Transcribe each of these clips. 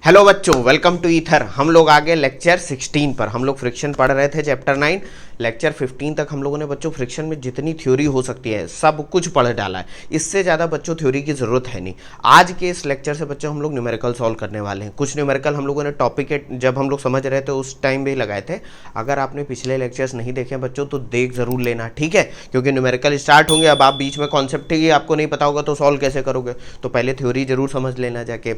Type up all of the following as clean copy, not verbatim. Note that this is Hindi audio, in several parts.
हेलो बच्चों, वेलकम टू ईथर। हम लोग आगे लेक्चर 16 पर हम लोग फ्रिक्शन पढ़ रहे थे, चैप्टर 9। लेक्चर 15 तक हम लोगों ने बच्चों फ्रिक्शन में जितनी थ्योरी हो सकती है सब कुछ पढ़ डाला है। इससे ज़्यादा बच्चों थ्योरी की ज़रूरत है नहीं। आज के इस लेक्चर से बच्चों हम लोग न्यूमेरिकल सॉल्व करने वाले हैं। कुछ न्यूमेरिकल हम लोगों ने टॉपिक के जब हम लोग समझ रहे थे उस टाइम भी लगाए थे। अगर आपने पिछले लेक्चर्स नहीं देखे बच्चों तो देख ज़रूर लेना, ठीक है, क्योंकि न्यूमेरिकल स्टार्ट होंगे। अब आप बीच में कॉन्सेप्ट ही आपको नहीं पता होगा तो सॉल्व कैसे करोगे, तो पहले थ्योरी जरूर समझ लेना जाके।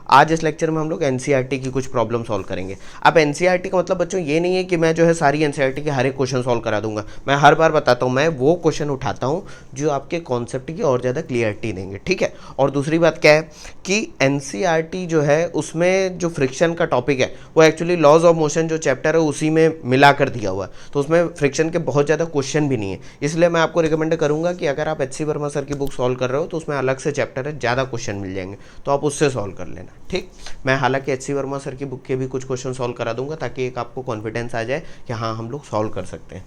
आज इस लेक्चर में हम लोग एनसीईआरटी की कुछ प्रॉब्लम सॉल्व करेंगे। अब एनसीईआरटी का मतलब बच्चों ये नहीं है कि मैं जो है सारी एनसीईआरटी के हर एक क्वेश्चन सॉल्व करा दूंगा। मैं हर बार बताता हूँ, मैं वो क्वेश्चन उठाता हूँ जो आपके कॉन्सेप्ट की और ज़्यादा क्लियरिटी देंगे, ठीक है। और दूसरी बात क्या है कि एनसीईआरटी जो है उसमें जो फ्रिक्शन का टॉपिक है वो एक्चुअली लॉज ऑफ मोशन जो चैप्टर है उसी में मिला कर दिया हुआ है, तो उसमें फ्रिक्शन के बहुत ज़्यादा क्वेश्चन भी नहीं है। इसलिए मैं आपको रिकमेंड करूँगा कि अगर आप एच सी वर्मा सर की बुक सॉल्व कर रहे हो तो उसमें अलग से चैप्टर है, ज़्यादा क्वेश्चन मिल जाएंगे, तो आप उससे सॉल्व कर लेना, ठीक। मैं हालांकि एच सी वर्मा सर की बुक के भी कुछ क्वेश्चन सॉल्व करा दूंगा ताकि एक आपको कॉन्फिडेंस आ जाए कि हाँ हम लोग सॉल्व कर सकते हैं।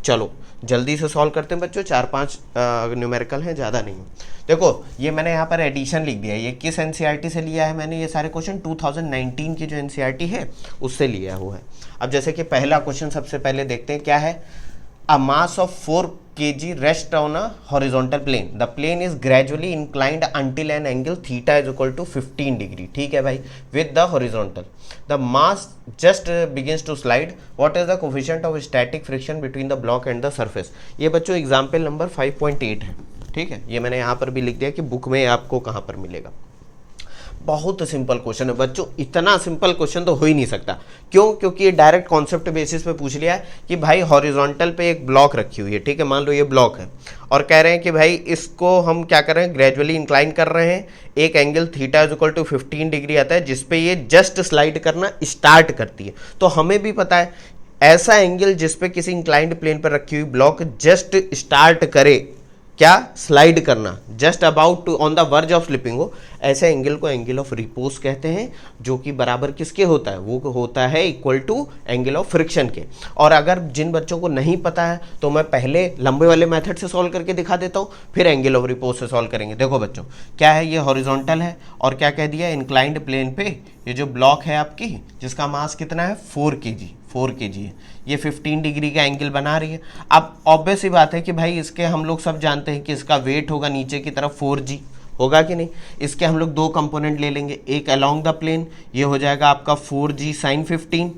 चलो जल्दी से सॉल्व करते हैं बच्चों। 4-5 न्यूमेरिकल हैं, ज़्यादा नहीं। देखो ये मैंने यहाँ पर एडिशन लिख दिया है। ये किस एनसीईआरटी से लिया है मैंने? ये सारे क्वेश्चन 2019 की जो एनसीईआरटी है उससे लिया हुआ है। अब जैसे कि पहला क्वेश्चन सबसे पहले देखते हैं क्या है। A mass of 4 kg rests on a horizontal plane. The plane is gradually inclined until an angle theta is equal to 15 degree. ठीक है भाई, with the horizontal. The mass just begins to slide. What is the coefficient of static friction between the block and the surface? ये बच्चों एग्जाम्पल नंबर 5.8 है, ठीक है। ये मैंने यहाँ पर भी लिख दिया कि बुक में आपको कहाँ पर मिलेगा। बहुत सिंपल क्वेश्चन है बच्चों, इतना सिंपल क्वेश्चन तो हो ही नहीं सकता। क्यों? क्योंकि ये डायरेक्ट कॉन्सेप्ट बेसिस पे पूछ लिया है कि भाई हॉरिजॉन्टल पे एक ब्लॉक रखी हुई है, ठीक है, मान लो ये ब्लॉक है, और कह रहे हैं कि भाई इसको हम क्या कर रहे हैं, ग्रेजुअली इंक्लाइन कर रहे हैं। एक angle theta is equal to 15 degree आता है जिसपे ये जस्ट स्लाइड करना स्टार्ट करती है। तो हमें भी पता है ऐसा एंगल जिसपे किसी इंक्लाइंड प्लेन पर रखी हुई ब्लॉक जस्ट स्टार्ट करे क्या, स्लाइड करना, just about to on the verge of slipping हो, ऐसे एंगल को एंगल ऑफ रिपोज कहते हैं, जो कि बराबर किसके होता है, वो होता है equal to angle of friction के। और अगर जिन बच्चों को नहीं पता है तो मैं पहले लंबे वाले मेथड से सॉल्व करके दिखा देता हूँ, फिर एंगल ऑफ रिपोज से सॉल्व करेंगे। देखो बच्चों क्या है, ये हॉरिजॉन्टल है और क्या कह दिया, इंक्लाइंड प्लेन पे ये जो ब्लॉक है आपकी जिसका मास कितना है 4 kg है, ये 15 डिग्री का एंगल बना रही है। अब ऑब्वियस ही बात है कि भाई इसके हम लोग सब जानते हैं कि इसका वेट होगा नीचे की तरफ 4g, होगा कि नहीं। इसके हम लोग दो कंपोनेंट ले लेंगे, एक अलोंग द प्लेन, ये हो जाएगा आपका 4g sin 15,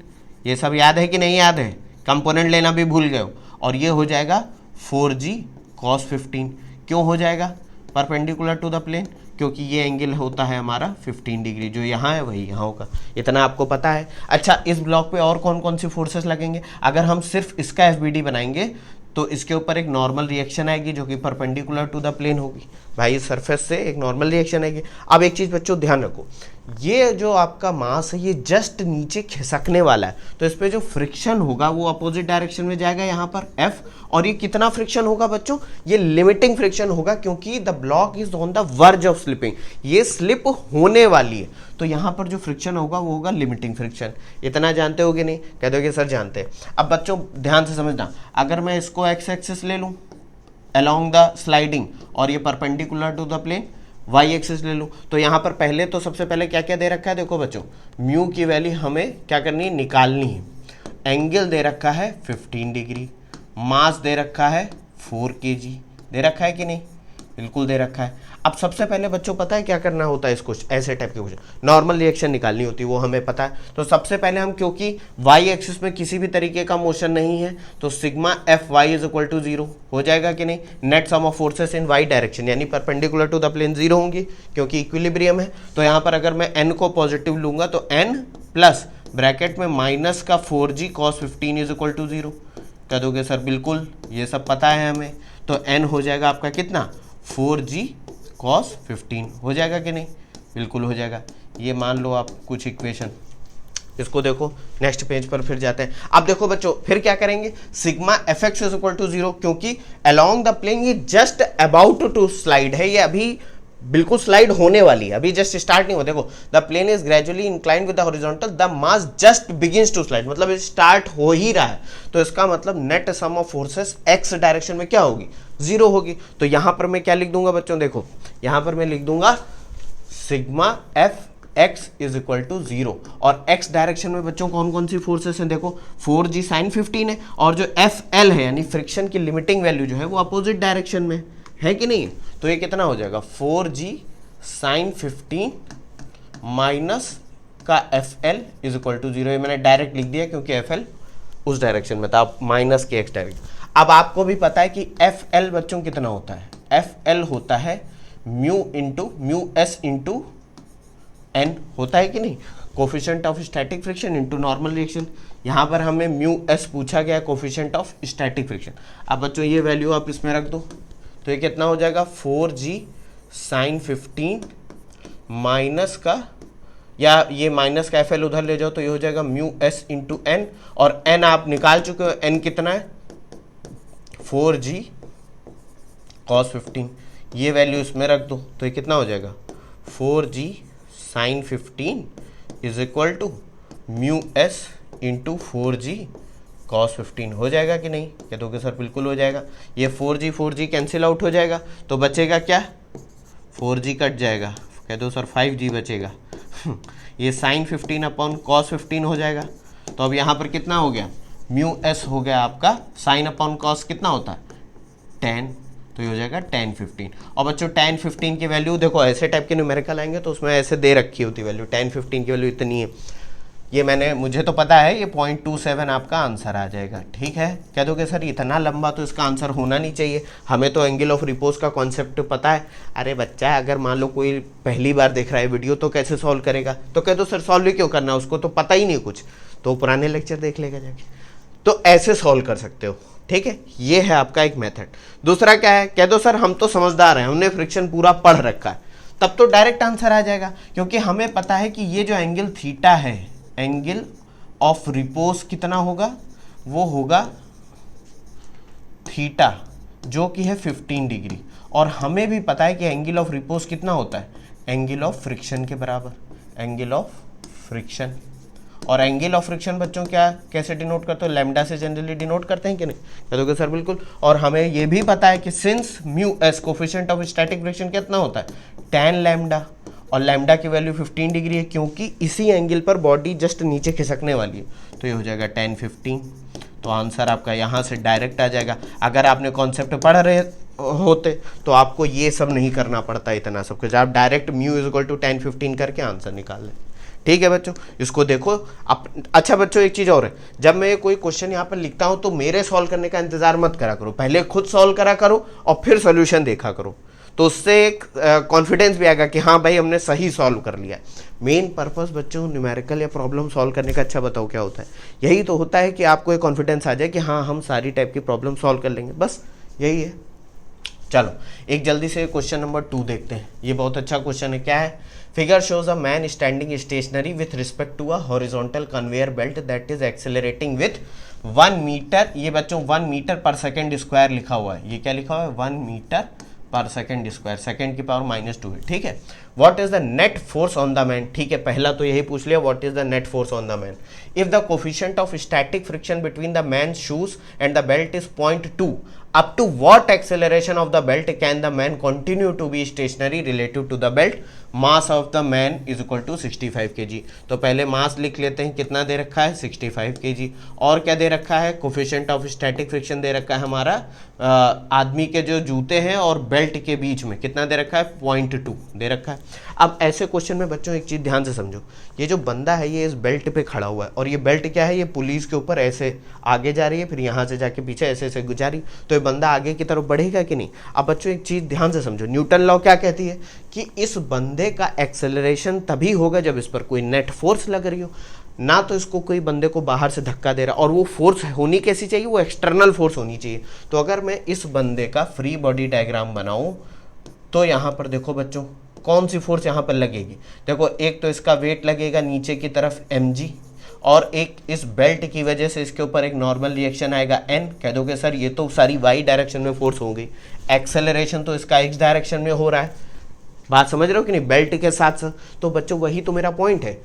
ये सब याद है कि नहीं याद है, कंपोनेंट लेना भी भूल गए हो। और ये हो जाएगा 4g cos 15। क्यों हो जाएगा? परपेंडिकुलर टू द प्लेन, क्योंकि ये एंगल होता है हमारा 15 डिग्री, जो यहाँ है वही यहाँ होगा, इतना आपको पता है। अच्छा, इस ब्लॉक पे और कौन कौन सी फोर्सेस लगेंगे? अगर हम सिर्फ इसका एफबीडी बनाएंगे तो इसके ऊपर एक नॉर्मल रिएक्शन आएगी जो कि परपेंडिकुलर टू द प्लेन होगी, भाई सरफेस से एक नॉर्मल रिएक्शन आएगी। अब एक चीज़ बच्चों ध्यान रखो, ये जो आपका मास है ये जस्ट नीचे खिसकने वाला है, तो इस पर जो फ्रिक्शन होगा वो अपोजिट डायरेक्शन में जाएगा यहाँ पर F। और ये कितना फ्रिक्शन होगा बच्चों? ये लिमिटिंग फ्रिक्शन होगा, क्योंकि the block is on the verge of slipping, ये स्लिप होने वाली है, तो यहाँ पर जो फ्रिक्शन होगा वो होगा लिमिटिंग फ्रिक्शन। इतना जानते हो कि नहीं? कह दो कि सर जानते हैं। अब बच्चों ध्यान से समझना, अगर मैं इसको एक्स एक्सिस ले लूँ अलोंग द स्लाइडिंग और ये perpendicular to the plane Y axis ले लूँ, तो यहाँ पर पहले तो सबसे पहले क्या क्या दे रखा है, देखो बच्चों म्यू की वैल्यू हमें क्या करनी है, निकालनी है। एंगल दे रखा है 15 डिग्री, मास दे रखा है 4 kg, दे रखा है कि नहीं? बिल्कुल दे रखा है। अब सबसे पहले बच्चों पता है क्या करना होता है, इसको ऐसे टाइप के क्वेश्चन नॉर्मल रिएक्शन निकालनी होती है, वो हमें पता है। तो सबसे पहले हम, क्योंकि वाई एक्सिस में किसी भी तरीके का मोशन नहीं है, तो sigma F Y is equal to 0 हो जाएगा कि नहीं। Net sum of forces in Y direction यानी परपेंडिकुलर टू द प्लेन 0 होंगी, क्योंकि इक्विलिब्रियम है। तो यहाँ पर अगर मैं एन को पॉजिटिव लूंगा तो एन प्लस ब्रैकेट में माइनस का 4g cos 15 is equal to 0 कह दोगे सर बिल्कुल, ये सब पता है हमें। तो n हो जाएगा आपका कितना, 4g cos 15 हो जाएगा कि नहीं? बिल्कुल हो जाएगा। ये मान लो आप कुछ इक्वेशन, इसको देखो नेक्स्ट पेज पर फिर जाते हैं। अब देखो बच्चों फिर क्या करेंगे, sigma F X is equal to 0, क्योंकि अलोंग द प्लेन ये जस्ट अबाउट टू स्लाइड है, ये अभी बिल्कुल स्लाइड होने वाली है, अभी जस्ट स्टार्ट नहीं हुआ। देखो the plane is gradually inclined with the horizontal, the mass just begins to slide, मतलब स्टार्ट हो ही रहा है, तो इसका मतलब net sum of forces X direction में क्या होगी, 0 होगी। तो यहां पर मैं क्या लिख दूंगा बच्चों, देखो यहां पर मैं लिख दूंगा sigma F x is equal to 0। और x डायरेक्शन में बच्चों कौन कौन सी फोर्सेस हैं, देखो 4g साइन 15 है, और जो FL है यानी फ्रिक्शन की लिमिटिंग वैल्यू जो है वो अपोजिट डायरेक्शन में है कि नहीं। तो ये कितना हो जाएगा 4g साइन 15 माइनस का FL इज इक्वल टू 0। ये मैंने डायरेक्ट लिख दिया क्योंकि FL उस डायरेक्शन में था, आप माइनस के x डायरेक्शन। अब आपको भी पता है कि FL बच्चों कितना होता है, FL होता है म्यू एस इंटू एन, होता है कि नहीं, coefficient of static friction into normal reaction. यहाँ पर हमें म्यू एस पूछा गया, कोफिशिएंट ऑफ स्टैटिक फ्रिक्शन। अब बच्चों ये वैल्यू आप इसमें रख दो, तो ये कितना हो जाएगा 4g साइन 15 माइनस का, या ये माइनस का FL उधर ले जाओ तो ये हो जाएगा म्यू एस इंटू एन, और एन आप निकाल चुके हो, एन कितना है 4g कॉस 15। ये वैल्यू इसमें रख दो तो ये कितना हो जाएगा 4g sine 15 is equal to mu S into 4g cos 15। हो जाएगा कि नहीं, कह दो कि सर बिल्कुल हो जाएगा। ये 4g कैंसिल आउट हो जाएगा तो बचेगा क्या, 4g कट जाएगा, कह दो सर 5g बचेगा। ये साइन 15 अपॉन कॉस 15 हो जाएगा। तो अब यहाँ पर कितना हो गया, म्यू एस हो गया आपका, साइन अपॉन कॉस कितना होता है 10, तो ये हो जाएगा tan 15। और बच्चों tan 15 की वैल्यू देखो, ऐसे टाइप के न्यूमेरिकल आएंगे तो उसमें ऐसे दे रखी होती वैल्यू, tan 15 की वैल्यू इतनी है, ये मुझे तो पता है, ये 0.27 आपका आंसर आ जाएगा। ठीक है, कह दोगे सर इतना लंबा तो इसका आंसर होना नहीं चाहिए, हमें तो एंगल ऑफ रिपोज का कॉन्सेप्ट पता है। अरे बच्चा, अगर मान लो कोई पहली बार देख रहा है वीडियो तो कैसे सॉल्व करेगा, तो कह दो सर सॉल्व क्यों करना, उसको तो पता ही नहीं कुछ, तो पुराने लेक्चर देख लेगा जाके, तो ऐसे सॉल्व कर सकते हो। ठीक है, ये है आपका एक मेथड। दूसरा क्या है, कह दो सर हम तो समझदार हैं, हमने फ्रिक्शन पूरा पढ़ रखा है, तब तो डायरेक्ट आंसर आ जाएगा, क्योंकि हमें पता है कि ये जो एंगल थीटा है, एंगल ऑफ रिपोज कितना होगा, वो होगा थीटा, जो कि है 15 डिग्री। और हमें भी पता है कि एंगल ऑफ रिपोज कितना होता है, एंगल ऑफ फ्रिक्शन के बराबर, एंगल ऑफ फ्रिक्शन। और एंगल ऑफ फ्रिक्शन बच्चों क्या कैसे डिनोट करते हो, लैम्डा से जनरली डिनोट करते हैं कि नहीं, कह दोगे सर बिल्कुल। और हमें ये भी पता है कि since mu S coefficient of static friction कितना होता है tan लैम्डा, और लैम्डा की वैल्यू 15 डिग्री है, क्योंकि इसी एंगल पर बॉडी जस्ट नीचे खिसकने वाली है, तो ये हो जाएगा tan 15। तो आंसर आपका यहाँ से डायरेक्ट आ जाएगा। अगर आपने कॉन्सेप्ट पढ़ रहे होते तो आपको ये सब नहीं करना पड़ता, इतना सब कुछ, आप direct mu is equal to tan 15 करके आंसर निकाल लें। ठीक है बच्चों, इसको देखो आप। अच्छा बच्चों, एक चीज़ और है, जब मैं कोई क्वेश्चन यहाँ पर लिखता हूँ तो मेरे सॉल्व करने का इंतजार मत करा करो, पहले खुद सॉल्व करा करो और फिर सोल्यूशन देखा करो, तो उससे एक कॉन्फिडेंस भी आएगा कि हाँ भाई हमने सही सॉल्व कर लिया। मेन पर्पस बच्चों न्यूमेरिकल या प्रॉब्लम सॉल्व करने का, अच्छा बताओ क्या होता है, यही तो होता है कि आपको एक कॉन्फिडेंस आ जाए कि हाँ हम सारी टाइप की प्रॉब्लम सॉल्व कर लेंगे, बस यही है। चलो एक जल्दी से क्वेश्चन नंबर 2 देखते हैं, ये बहुत अच्छा क्वेश्चन है। क्या है, figure shows a man standing stationary with respect to a horizontal conveyor belt that is accelerating with 1 metre, ये बच्चों 1 मीटर पर सेकेंड स्क्वायर लिखा हुआ है, ये क्या लिखा हुआ है 1 metre per second square, second की पावर -2 है। ठीक है, what is the net force on the man, ठीक है पहला तो यही पूछ लिया, what is the net force on the man if the coefficient of static friction between the man shoes and the belt is 0.2, up to what acceleration of the belt can the man continue to be stationary relative to the belt, mass of the man is equal to 65 kg। तो पहले मास लिख लेते हैं, कितना दे रखा है 65 kg, और क्या दे रखा है कोफिशिएंट ऑफ स्टैटिक फ्रिक्शन दे रखा है हमारा आदमी के जो जूते हैं और बेल्ट के बीच में कितना दे रखा है 0.2 दे रखा है। अब ऐसे क्वेश्चन में बच्चों एक चीज़ ध्यान से समझो, ये जो बंदा है ये इस बेल्ट पे खड़ा हुआ है, और ये बेल्ट क्या है, ये पुलिस के ऊपर ऐसे आगे जा रही है, फिर यहाँ से जाके पीछे ऐसे ऐसे गुजारी, तो ये बंदा आगे की तरफ बढ़ेगा कि नहीं। अब बच्चों एक चीज़ ध्यान से समझो, न्यूटन लॉ क्या कहती है कि इस बंदे का एक्सेलरेशन तभी होगा जब इस पर कोई नेट फोर्स लग रही हो, ना तो इसको कोई बंदे को बाहर से धक्का दे रहा, और वो फोर्स होनी कैसी चाहिए, वो एक्सटर्नल फोर्स होनी चाहिए। तो अगर मैं इस बंदे का फ्री बॉडी डायग्राम बनाऊं तो यहाँ पर देखो बच्चों कौन सी फोर्स यहाँ पर लगेगी, देखो एक तो इसका वेट लगेगा नीचे की तरफ mg, और एक इस बेल्ट की वजह से इसके ऊपर एक नॉर्मल रिएक्शन आएगा n। कह दोगे सर ये तो सारी y डायरेक्शन में फोर्स हो गई, एक्सेलरेशन तो इसका x डायरेक्शन में हो रहा है, बात समझ रहे हो कि नहीं, बेल्ट के साथ साथ। तो बच्चों वही तो मेरा पॉइंट है,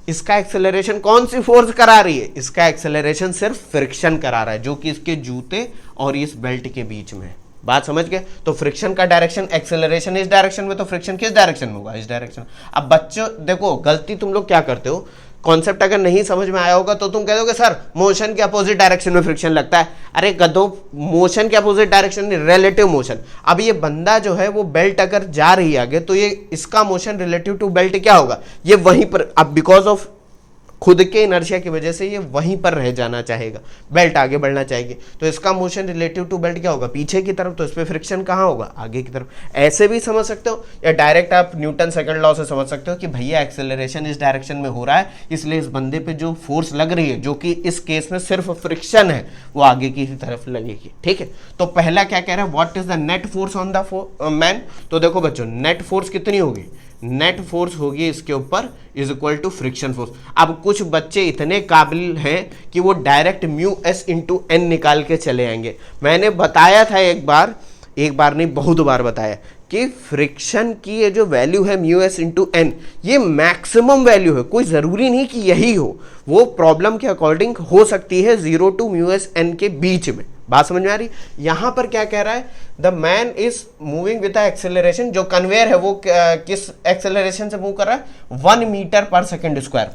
इसका एक्सेलरेशन कौन सी फोर्स करा रही है, इसका एक्सेलरेशन सिर्फ फ्रिक्शन करा रहा है, जो कि इसके जूते और इस बेल्ट के बीच में है। बात समझ गए। तो फ्रिक्शन का डायरेक्शन एक्सेलरेशन इस डायरेक्शन में, तो फ्रिक्शन किस डायरेक्शन में होगा, इस डायरेक्शन। अब बच्चों देखो गलती तुम लोग क्या करते हो, कॉन्सेप्ट अगर नहीं समझ में आया होगा तो तुम कह दोगे सर मोशन के अपोजिट डायरेक्शन में फ्रिक्शन लगता है। अरे गधों, मोशन के अपोजिट डायरेक्शन नहीं, रिलेटिव मोशन। अब ये बंदा जो है वो बेल्ट अगर जा रही है आगे, तो ये इसका मोशन रिलेटिव टू बेल्ट क्या होगा, ये वहीं पर, अब बिकॉज ऑफ खुद के इनर्शिया की वजह से ये वहीं पर रह जाना चाहेगा, बेल्ट आगे बढ़ना चाहेगी, तो इसका मोशन रिलेटिव टू बेल्ट क्या होगा, पीछे की तरफ, तो इस पर फ्रिक्शन कहाँ होगा, आगे की तरफ। ऐसे भी समझ सकते हो, या डायरेक्ट आप न्यूटन सेकंड लॉ से समझ सकते हो कि भैया एक्सेलरेशन इस डायरेक्शन में हो रहा है, इसलिए इस बंदे पे जो फोर्स लग रही है, जो कि इस केस में सिर्फ फ्रिक्शन है, वो आगे की तरफ लगेगी। ठीक है, तो पहला क्या कह रहा है, what is the net force on the man. तो देखो बच्चों, नेट फोर्स कितनी होगी, नेट फोर्स होगी इसके ऊपर is equal to friction force. अब कुछ बच्चे इतने काबिल हैं कि वो direct mu S into N निकाल के चले आएंगे। मैंने बताया था एक बार नहीं बहुत बार बताया कि फ्रिक्शन की ये जो वैल्यू है म्यू एस इंटू एन, ये मैक्सिमम वैल्यू है, कोई ज़रूरी नहीं कि यही हो, वो प्रॉब्लम के अकॉर्डिंग हो सकती है 0 टू म्यू एस एन के बीच में। बात समझ में आ रही। यहां पर क्या कह रहा है, the man is moving with acceleration, जो कन्वेयर है वो किस एक्सेलरेशन से मूव कर रहा है, 1 मीटर पर सेकेंड स्क्वायर।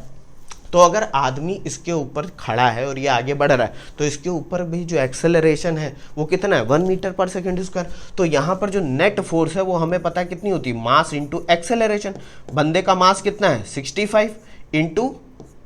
तो अगर आदमी इसके ऊपर खड़ा है और ये आगे बढ़ रहा है, तो इसके ऊपर भी जो एक्सेलरेशन है वो कितना है, 1 मीटर पर सेकेंड स्क्वायर। तो यहाँ पर जो नेट फोर्स है वो हमें पता कितनी होती है, मास इंटू एक्सेलरेशन। बंदे का मास कितना है 65 इंटू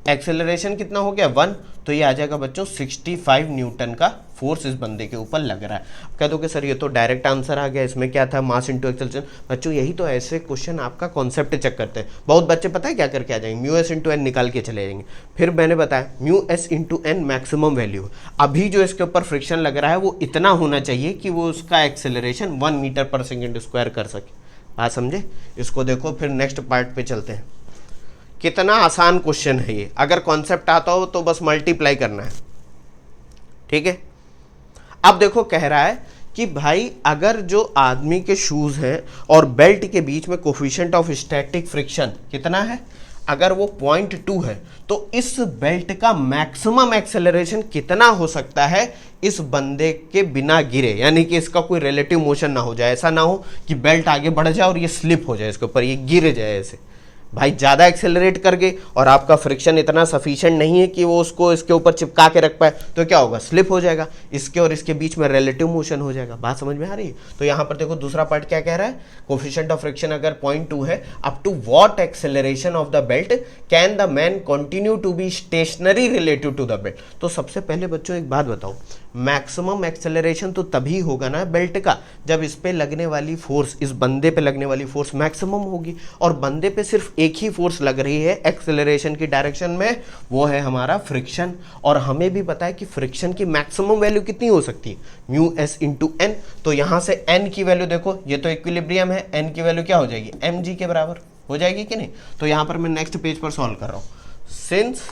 एक्सेलरेशन कितना हो गया 1, तो ये आ जाएगा बच्चों 65 न्यूटन का फोर्स इस बंदे के ऊपर लग रहा है। कह दो कि सर ये तो डायरेक्ट आंसर आ गया, इसमें क्या था, मास इंटू एक्सेलरेशन। बच्चों यही तो ऐसे क्वेश्चन आपका कॉन्सेप्ट चेक करते हैं। बहुत बच्चे पता है क्या करके आ जाएंगे, म्यू एस इंटू एन निकाल के चले जाएंगे। फिर मैंने बताया mu S into N maximum value, अभी जो इसके ऊपर फ्रिक्शन लग रहा है वो इतना होना चाहिए कि वो उसका acceleration 1 metre per second square कर सके। बात समझे। इसको देखो, फिर नेक्स्ट पार्ट पे चलते हैं। कितना आसान क्वेश्चन है ये, अगर कॉन्सेप्ट आता हो तो बस मल्टीप्लाई करना है। ठीक है, अब देखो कह रहा है कि भाई अगर जो आदमी के शूज हैं और बेल्ट के बीच में कोफिशिएंट ऑफ स्टैटिक फ्रिक्शन कितना है, अगर वो 0.2 है, तो इस बेल्ट का मैक्सिमम एक्सेलरेशन कितना हो सकता है इस बंदे के बिना गिरे, यानी कि इसका कोई रिलेटिव मोशन ना हो जाए। ऐसा ना हो कि बेल्ट आगे बढ़ जाए और ये स्लिप हो जाए इसके ऊपर, ये गिर जाए ऐसे। भाई ज़्यादा एक्सेलरेट करके और आपका फ्रिक्शन इतना सफिशिएंट नहीं है कि वो उसको इसके ऊपर चिपका के रख पाए, तो क्या होगा, स्लिप हो जाएगा, इसके और इसके बीच में रिलेटिव मोशन हो जाएगा। बात समझ में आ रही है। तो यहाँ पर देखो दूसरा पार्ट क्या कह रहा है, कोफिशिएंट ऑफ फ्रिक्शन अगर 0.2 है, up to what acceleration of the belt can the man continue to be stationary relative to the belt. तो सबसे पहले बच्चों एक बात बताओ, मैक्सिमम एक्सेलरेशन तो तभी होगा ना बेल्ट का, जब इस पे लगने वाली फोर्स, इस बंदे पे लगने वाली फोर्स मैक्सिमम होगी, और बंदे पे सिर्फ एक ही फोर्स लग रही है एक्सेलरेशन की डायरेक्शन में, वो है हमारा फ्रिक्शन। और हमें भी पता है कि फ्रिक्शन की मैक्सिमम वैल्यू कितनी हो सकती है, म्यू एस इंटू एन। तो यहां से एन की वैल्यू देखो, ये तो इक्विलिब्रियम है, एन की वैल्यू क्या हो जाएगी, एम जी के बराबर हो जाएगी कि नहीं। तो यहां पर मैं नेक्स्ट पेज पर सॉल्व कर रहा हूं, since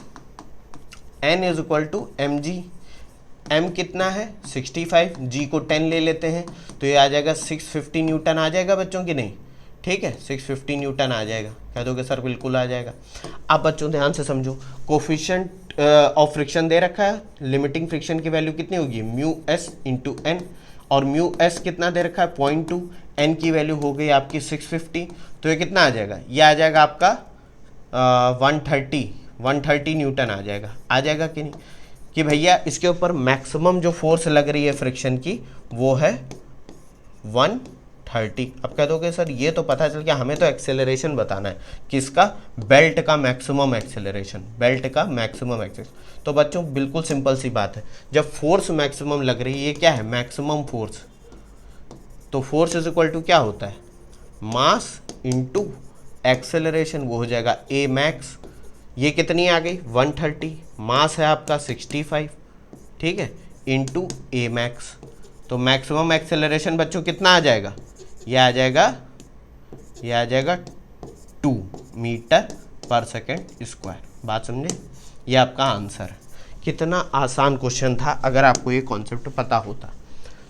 N is equal to M G, M कितना है 65, जी को 10 ले लेते हैं, तो ये आ जाएगा 650 न्यूटन आ जाएगा बच्चों की नहीं। ठीक है, 650 न्यूटन आ जाएगा। कह दोगे सर बिल्कुल आ जाएगा। अब बच्चों ध्यान से समझो, कोफिशिएंट ऑफ फ्रिक्शन दे रखा है, लिमिटिंग फ्रिक्शन की वैल्यू कितनी होगी, म्यू एस इंटू एन, और म्यू एस कितना दे रखा है 0.2, एन की वैल्यू हो गई आपकी 650, तो ये कितना आ जाएगा, ये आ जाएगा आपका 130 न्यूटन आ जाएगा कि नहीं, कि भैया इसके ऊपर मैक्सिमम जो फोर्स लग रही है फ्रिक्शन की वो है 130। अब कह दोगे सर ये तो पता चल गया, हमें तो एक्सेलरेशन बताना है, किसका, बेल्ट का मैक्सिमम एक्सेलरेशन, बेल्ट का मैक्सिमम एक्सेलरेशन। तो बच्चों बिल्कुल सिंपल सी बात है, जब फोर्स मैक्सिमम लग रही है, ये क्या है मैक्सिमम फोर्स, तो फोर्स इज इक्वल टू क्या होता है, मास इंटू एक्सेलरेशन, वो हो जाएगा ए मैक्स। ये कितनी आ गई 130, मास है आपका 65, ठीक है, इंटू ए मैक्स। तो मैक्सिमम एक्सेलरेशन बच्चों कितना आ जाएगा, ये आ जाएगा 2 मीटर पर सेकेंड स्क्वायर। बात समझे, ये आपका आंसर है। कितना आसान क्वेश्चन था अगर आपको ये कॉन्सेप्ट पता होता।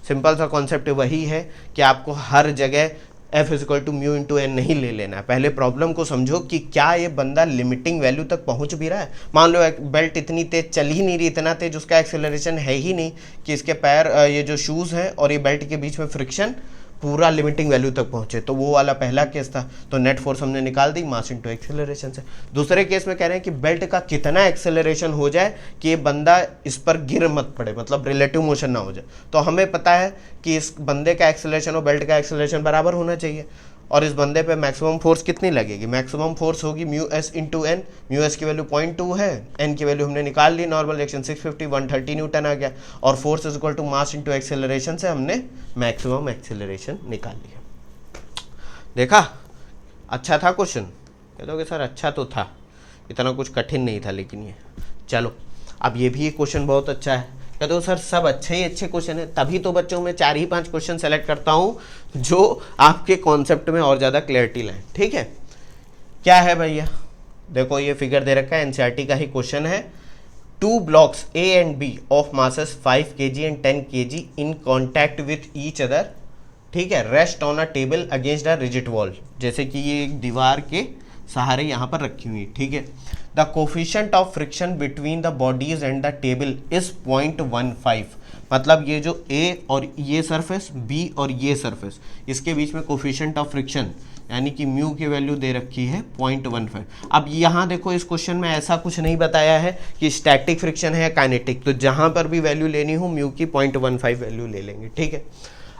सिंपल सा कॉन्सेप्ट वही है कि आपको हर जगह F is equal to mu into N नहीं ले लेना है। पहले प्रॉब्लम को समझो कि क्या ये बंदा लिमिटिंग वैल्यू तक पहुंच भी रहा है। मान लो बेल्ट इतनी तेज चल ही नहीं रही, इतना तेज उसका एक्सेलरेशन है ही नहीं कि इसके पैर ये जो शूज़ हैं और ये बेल्ट के बीच में फ्रिक्शन पूरा लिमिटिंग वैल्यू तक पहुंचे, तो वो वाला पहला केस था, तो नेट फोर्स हमने निकाल दी मास इनटू एक्सेलरेशन से। दूसरे केस में कह रहे हैं कि बेल्ट का कितना एक्सेलरेशन हो जाए कि ये बंदा इस पर गिर मत पड़े, मतलब रिलेटिव मोशन ना हो जाए। तो हमें पता है कि इस बंदे का एक्सेलरेशन और बेल्ट का एक्सेलरेशन बराबर होना चाहिए, और इस बंदे पे मैक्सिमम फोर्स कितनी लगेगी, मैक्सिमम फोर्स होगी mu S into N. Mu S की वैल्यू 0.2 है, एन की वैल्यू हमने निकाल ली, नॉर्मल रिएक्शन 650 130 न्यूटन आ गया, और force is equal to mass into acceleration से हमने मैक्सिमम एक्सेलरेशन निकाल लिया। देखा, अच्छा था क्वेश्चन, कह दोगे सर अच्छा तो था, इतना कुछ कठिन नहीं था, लेकिन ये चलो अब ये भी क्वेश्चन बहुत अच्छा है। कह दो सर सब अच्छे ही अच्छे क्वेश्चन है, तभी तो बच्चों में 4 ही 5 क्वेश्चन सेलेक्ट करता हूँ जो आपके कॉन्सेप्ट में और ज़्यादा क्लैरिटी लाएं। ठीक है, क्या है भैया, देखो ये फिगर दे रखा है, एनसीईआरटी का ही क्वेश्चन है। 2 blocks A and B of masses 5 kg and 10 kg in contact with each other, ठीक है, rest on a table against a rigid wall, जैसे कि ये एक दीवार के सहारे यहाँ पर रखी हुई, ठीक है। The coefficient of friction between the bodies and the table is 0.15, मतलब ये जो A और ये सरफेस, B और ये सरफेस, इसके बीच में कोफिशिएंट ऑफ फ्रिक्शन यानी कि म्यू की वैल्यू दे रखी है 0.15। अब यहाँ देखो इस क्वेश्चन में ऐसा कुछ नहीं बताया है कि स्टैटिक फ्रिक्शन है या काइनेटिक, तो जहाँ पर भी वैल्यू लेनी हो म्यू की 0.15 वैल्यू ले लेंगे, ठीक है।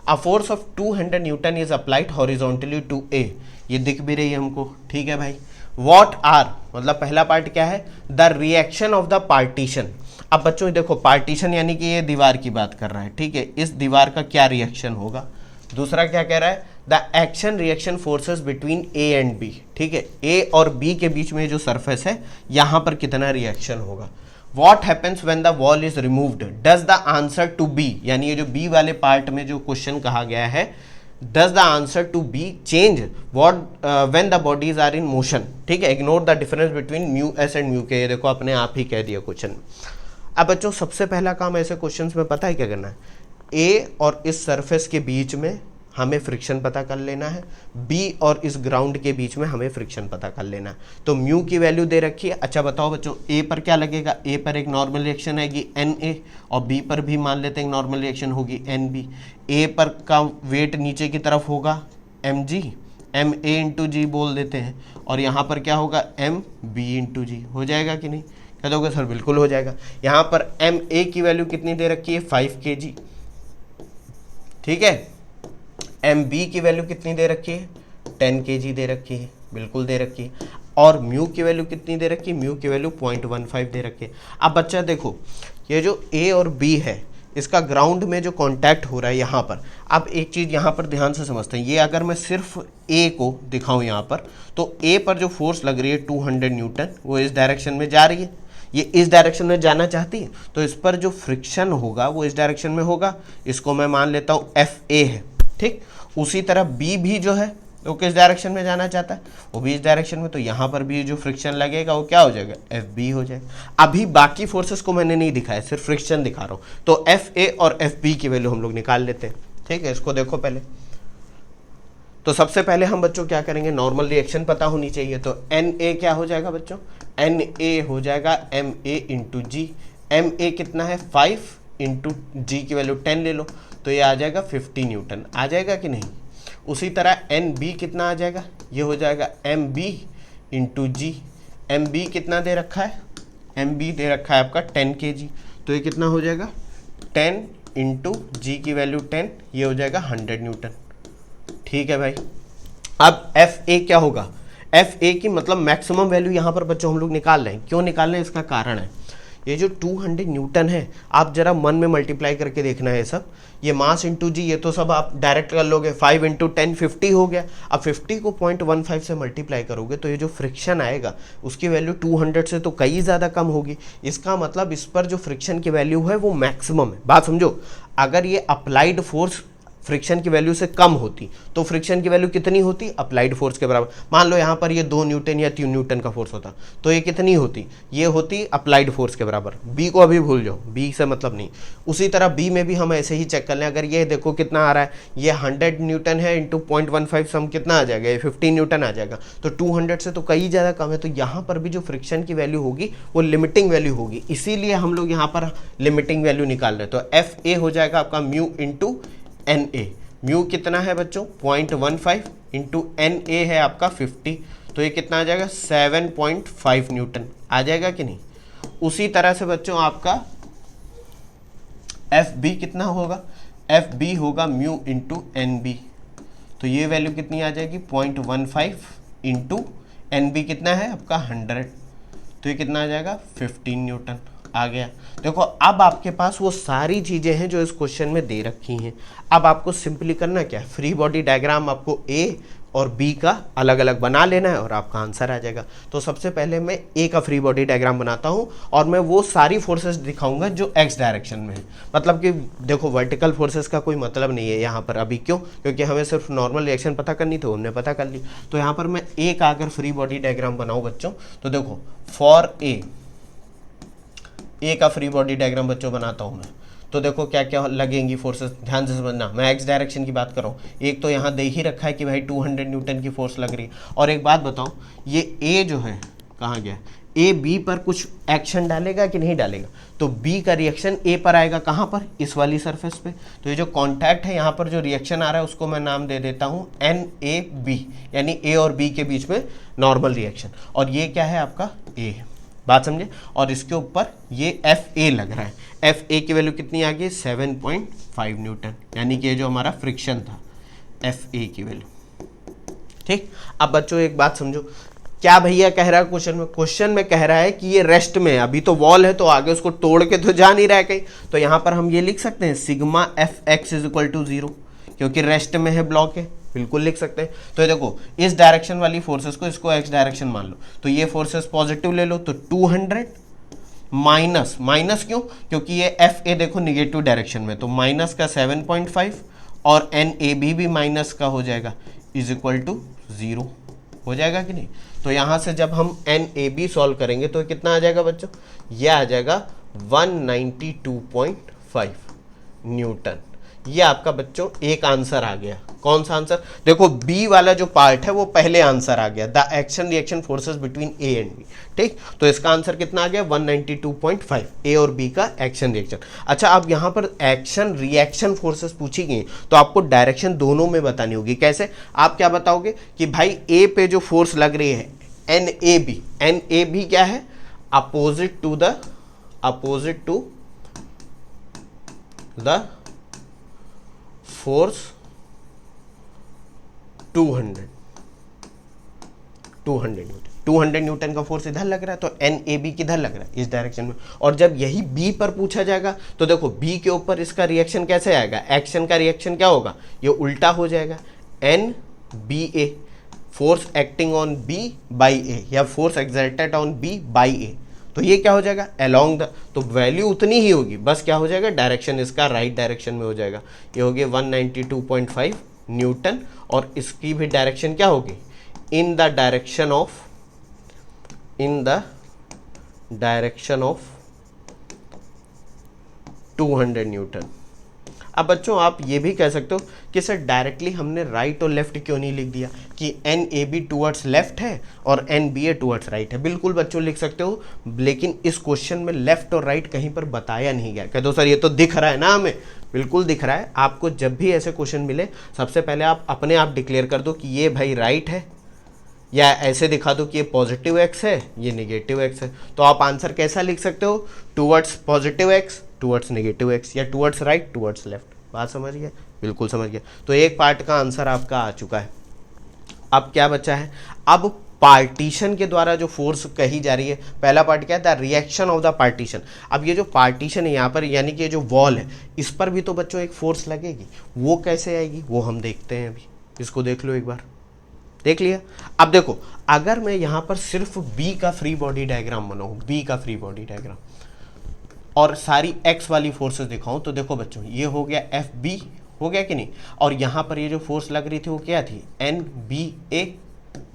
A force of 200 newton is applied horizontally to A, ये दिख भी रही है हमको, ठीक है भाई। What are, मतलब पहला पार्ट क्या है, the reaction of the partition. अब बच्चों देखो पार्टीशन यानी कि ये दीवार की बात कर रहा है, ठीक है, इस दीवार का क्या रिएक्शन होगा। दूसरा क्या कह रहा है, the action reaction forces between A and B, ठीक है, A और B के बीच में जो सरफेस है यहाँ पर कितना रिएक्शन होगा। What happens when the wall is removed? Does the answer to B, यानी ये जो B वाले पार्ट में जो क्वेश्चन कहा गया है, does the answer to B change what when the bodies are in motion, ठीक है, ignore the difference between mu s and mu k, ये देखो अपने आप ही कह दिया क्वेश्चन। अब बच्चों सबसे पहला काम ऐसे क्वेश्चंस में पता है क्या करना है, A और इस सरफेस के बीच में हमें फ्रिक्शन पता कर लेना है, B और इस ग्राउंड के बीच में हमें फ्रिक्शन पता कर लेना है। तो म्यू की वैल्यू दे रखी है। अच्छा बताओ बच्चों A पर क्या लगेगा, A पर एक नॉर्मल रिएक्शन आएगी NA, और B पर भी मान लेते हैं नॉर्मल रिएक्शन होगी NB। A पर का वेट नीचे की तरफ होगा mg, MA इंटू जी बोल देते हैं, और यहाँ पर क्या होगा MB इंटू जी, हो जाएगा कि नहीं, कह दोगे सर बिल्कुल हो जाएगा। यहाँ पर MA की वैल्यू कितनी दे रखी है 5 kg, ठीक है, MB की वैल्यू कितनी दे रखी है 10 kg दे रखी है, बिल्कुल दे रखी है, और म्यू की वैल्यू कितनी दे रखी है, म्यू की वैल्यू 0.15 दे रखी है। अब बच्चा देखो ये जो A और B है इसका ग्राउंड में जो कांटेक्ट हो रहा है यहाँ पर, अब एक चीज़ यहाँ पर ध्यान से समझते हैं, ये अगर मैं सिर्फ A को दिखाऊँ यहाँ पर, तो A पर जो फोर्स लग रही है 200 न्यूटन वो इस डायरेक्शन में जा रही है, ये इस डायरेक्शन में जाना चाहती है, तो इस पर जो फ्रिक्शन होगा वो इस डायरेक्शन में होगा, इसको मैं मान लेता हूँ FA है, ठीक। उसी तरह B भी जो है वो किस डायरेक्शन में जाना चाहता है, वो भी इस डायरेक्शन में, तो यहाँ पर भी जो फ्रिक्शन लगेगा वो क्या हो जाएगा FB हो जाएगा। अभी बाकी फोर्सेस को मैंने नहीं दिखाया, सिर्फ फ्रिक्शन दिखा रहा हूँ, तो FA और FB की वैल्यू हम लोग निकाल लेते हैं, ठीक है। इसको देखो पहले, तो सबसे पहले हम बच्चों क्या करेंगे, नॉर्मल रिएक्शन पता होनी चाहिए, तो NA क्या हो जाएगा बच्चों, NA हो जाएगा MA इंटू जी। MA कितना है 5 इंटू जी की वैल्यू 10 ले लो, तो ये आ जाएगा 50 न्यूटन, आ जाएगा कि नहीं। उसी तरह NB कितना आ जाएगा, ये हो जाएगा MB इंटू जी। MB कितना दे रखा है, MB दे रखा है आपका 10 kg, तो ये कितना हो जाएगा 10 इंटू जी की वैल्यू 10, ये हो जाएगा 100 न्यूटन, ठीक है भाई। अब FA क्या होगा, FA की मतलब मैक्सिमम वैल्यू यहाँ पर बच्चों हम लोग निकाल रहे हैं, क्यों निकाल रहे हैं इसका कारण है, ये जो 200 न्यूटन है आप जरा मन में मल्टीप्लाई करके देखना है सब, ये मास इंटू जी ये तो सब आप डायरेक्ट कर लोगे, 5 इंटू 10 50 हो गया। अब 50 को 0.15 से मल्टीप्लाई करोगे तो ये जो फ्रिक्शन आएगा उसकी वैल्यू 200 से तो कई ज़्यादा कम होगी, इसका मतलब इस पर जो फ्रिक्शन की वैल्यू है वो मैक्सिमम है। बात समझो, अगर ये अप्लाइड फोर्स फ्रिक्शन की वैल्यू से कम होती तो फ्रिक्शन की वैल्यू कितनी होती, अप्लाइड फोर्स के बराबर। मान लो यहाँ पर ये 2 न्यूटन या 3 न्यूटन का फोर्स होता तो ये कितनी होती, ये होती अप्लाइड फोर्स के बराबर। बी को अभी भूल जाओ, बी से मतलब नहीं। उसी तरह बी में भी हम ऐसे ही चेक कर लें, अगर ये देखो कितना आ रहा है, ये 100 न्यूटन है इंटू 0.15 सम कितना आ जाएगा, ये 15 न्यूटन आ जाएगा, तो 200 से तो कई ज़्यादा कम है। तो यहाँ पर भी जो फ्रिक्शन की वैल्यू होगी वो लिमिटिंग वैल्यू होगी, इसीलिए हम लोग यहाँ पर लिमिटिंग वैल्यू निकाल रहे हैं। तो एफ ए हो जाएगा आपका म्यू इंटू एन ए। म्यू कितना है बच्चों 0.15 इंटू एन ए है आपका 50, तो ये कितना आ जाएगा 7.5 न्यूटन आ जाएगा कि नहीं। उसी तरह से बच्चों आपका एफ बी कितना होगा, एफ बी होगा म्यू इंटू एन बी, तो ये वैल्यू कितनी आ जाएगी 0.15 इंटू एन बी कितना है आपका 100, तो ये कितना आ जाएगा 15 न्यूटन आ गया। देखो अब आपके पास वो सारी चीज़ें हैं जो इस क्वेश्चन में दे रखी हैं। अब आपको सिंपली करना क्या है, फ्री बॉडी डायग्राम आपको ए और बी का अलग अलग बना लेना है और आपका आंसर आ जाएगा। तो सबसे पहले मैं ए का फ्री बॉडी डायग्राम बनाता हूँ और मैं वो सारी फोर्सेस दिखाऊंगा जो एक्स डायरेक्शन में है। मतलब कि देखो वर्टिकल फोर्सेस का कोई मतलब नहीं है यहाँ पर अभी, क्यों, क्योंकि हमें सिर्फ नॉर्मल रिएक्शन पता करनी थी, हमने पता कर ली। तो यहाँ पर मैं ए का अगर फ्री बॉडी डायग्राम बनाऊँ बच्चों, तो देखो फॉर ए का फ्री बॉडी डायग्राम बच्चों बनाता हूँ मैं, तो देखो क्या क्या लगेंगी फोर्सेस, ध्यान से समझना। मैं एक्स डायरेक्शन की बात कर रहा हूँ। एक तो यहाँ दे ही रखा है कि भाई 200 न्यूटन की फोर्स लग रही है। और एक बात बताओ, ये ए जो है कहाँ गया, ए बी पर कुछ एक्शन डालेगा कि नहीं डालेगा, तो बी का रिएक्शन ए पर आएगा, कहाँ पर, इस वाली सरफेस पे। तो ये जो कॉन्टैक्ट है यहाँ पर जो रिएक्शन आ रहा है उसको मैं नाम दे देता हूँ एन ए बी, यानी ए और बी के बीच में नॉर्मल रिएक्शन। और ये क्या है आपका ए, बात समझे। और इसके ऊपर ये एफ ए लग रहा है, एफ ए की वैल्यू कितनी आ गई 7.5 न्यूटन, यानी कि ये जो हमारा फ्रिक्शन था एफ ए की वैल्यू। ठीक, अब बच्चों एक बात समझो, क्या भैया कह रहा है क्वेश्चन में कह रहा है कि ये रेस्ट में है, अभी तो वॉल है तो आगे उसको तोड़ के तो जा नहीं रहा है कहीं। तो यहाँ पर हम ये लिख सकते हैं sigma F X is equal to 0, क्योंकि रेस्ट में है, ब्लॉक है, बिल्कुल लिख सकते हैं। तो देखो इस डायरेक्शन वाली फोर्सेस को, इसको एक्स डायरेक्शन मान लो, तो ये फोर्सेस पॉजिटिव ले लो, तो 200 माइनस, माइनस क्यों, क्योंकि ये एफ ए देखो निगेटिव डायरेक्शन में, तो माइनस का 7.5 और एन ए बी भी माइनस का हो जाएगा, इज इक्वल टू 0 हो जाएगा कि नहीं। तो यहाँ से जब हम एन ए बी सॉल्व करेंगे तो कितना आ जाएगा बच्चों, ये आ जाएगा 192.5 न्यूटन। ये आपका बच्चों एक आंसर आ गया। कौन सा आंसर, देखो बी वाला जो पार्ट है वो पहले आंसर आ गया, the action reaction forces between A and B. ठीक, तो इसका आंसर कितना आ गया 192.5, ए और बी का एक्शन रिएक्शन। अच्छा, अब यहाँ पर एक्शन रिएक्शन फोर्सेस पूछी गई तो आपको डायरेक्शन दोनों में बतानी होगी। कैसे, आप क्या बताओगे कि भाई ए पे जो फोर्स लग रही है एन ए बी क्या है, opposite to the force 200 newton का फोर्स इधर लग रहा है, तो एन ए बी किधर लग रहा है, इस डायरेक्शन में। और जब यही बी पर पूछा जाएगा तो देखो बी के ऊपर इसका रिएक्शन कैसे आएगा, एक्शन का रिएक्शन क्या होगा, ये उल्टा हो जाएगा, N B A, force acting on B by A, या force exerted on B by A, तो ये क्या हो जाएगा अलोंग द, तो वैल्यू उतनी ही होगी, बस क्या हो जाएगा डायरेक्शन इसका राइट डायरेक्शन में हो जाएगा। ये हो गया 192.5 न्यूटन, और इसकी भी डायरेक्शन क्या होगी, in the direction of 200 newton. अब बच्चों आप ये भी कह सकते हो कि सर डायरेक्टली हमने राइट और लेफ्ट क्यों नहीं लिख दिया, कि N A B towards left है और N B A towards right है। बिल्कुल बच्चों लिख सकते हो, लेकिन इस क्वेश्चन में लेफ्ट और राइट कहीं पर बताया नहीं गया। कह दो सर ये तो दिख रहा है ना हमें, बिल्कुल दिख रहा है। आपको जब भी ऐसे क्वेश्चन मिले सबसे पहले आप अपने आप डिक्लेयर कर दो कि ये भाई राइट है, या ऐसे दिखा दो कि ये पॉजिटिव एक्स है, ये नेगेटिव एक्स है। तो आप आंसर कैसा लिख सकते हो, towards positive x, towards negative x, या टूवर्ड्स राइट, टूवर्ड्स लेफ्ट। बात समझ गया, बिल्कुल समझ गया। तो एक पार्ट का आंसर आपका आ चुका है। अब क्या बचा है, अब पार्टीशन के द्वारा जो फोर्स कही जा रही है, पहला पार्ट क्या है, the reaction of the partition. अब ये जो पार्टीशन है यहाँ पर, यानी कि ये जो वॉल है, इस पर भी तो बच्चों एक फोर्स लगेगी, वो कैसे आएगी वो हम देखते हैं। अभी इसको देख लो एक बार, देख लिया। अब देखो अगर मैं यहाँ पर सिर्फ बी का फ्री बॉडी डायग्राम बनाऊँ, बी का फ्री बॉडी डायग्राम, और सारी एक्स वाली फोर्सेस दिखाऊं, तो देखो बच्चों ये हो गया एफ बी हो गया कि नहीं। और यहाँ पर ये जो फोर्स लग रही थी वो क्या थी, NBA,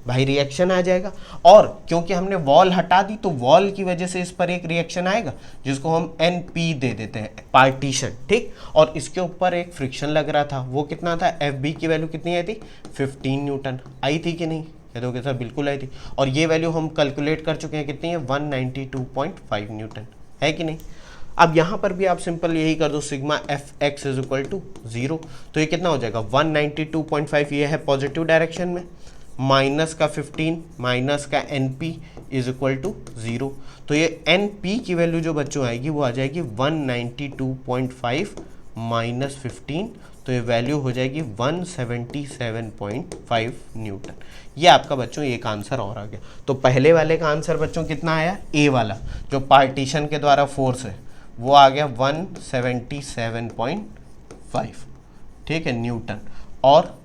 भाई रिएक्शन आ जाएगा। और क्योंकि हमने वॉल हटा दी तो वॉल की वजह से इस पर एक रिएक्शन आएगा जिसको हम NP दे देते हैं, पार्टीशन, ठीक। और इसके ऊपर एक फ्रिक्शन लग रहा था, वो कितना था, FB की वैल्यू कितनी आई थी, 15 न्यूटन आई थी कि नहीं, कह दोगे सर बिल्कुल आई थी। और ये वैल्यू हम कैलकुलेट कर चुके हैं, कितनी है, 192.5 न्यूटन, है कि नहीं। अब यहाँ पर भी आप सिंपल यही कर दो, sigma Fx is equal to 0, तो ये कितना हो जाएगा 192.5, ये है पॉजिटिव डायरेक्शन में, माइनस का 15 माइनस का NP इज इक्वल टू 0, तो ये NP की वैल्यू जो बच्चों आएगी वो आ जाएगी 192.5 माइनस 15, तो ये वैल्यू हो जाएगी 177.5 न्यूटन। ये आपका बच्चों एक आंसर और आ गया। तो पहले वाले का आंसर बच्चों कितना आया, ए वाला जो पार्टीशन के द्वारा फोर्स है वो आ गया 177.5, ठीक है, न्यूटन। और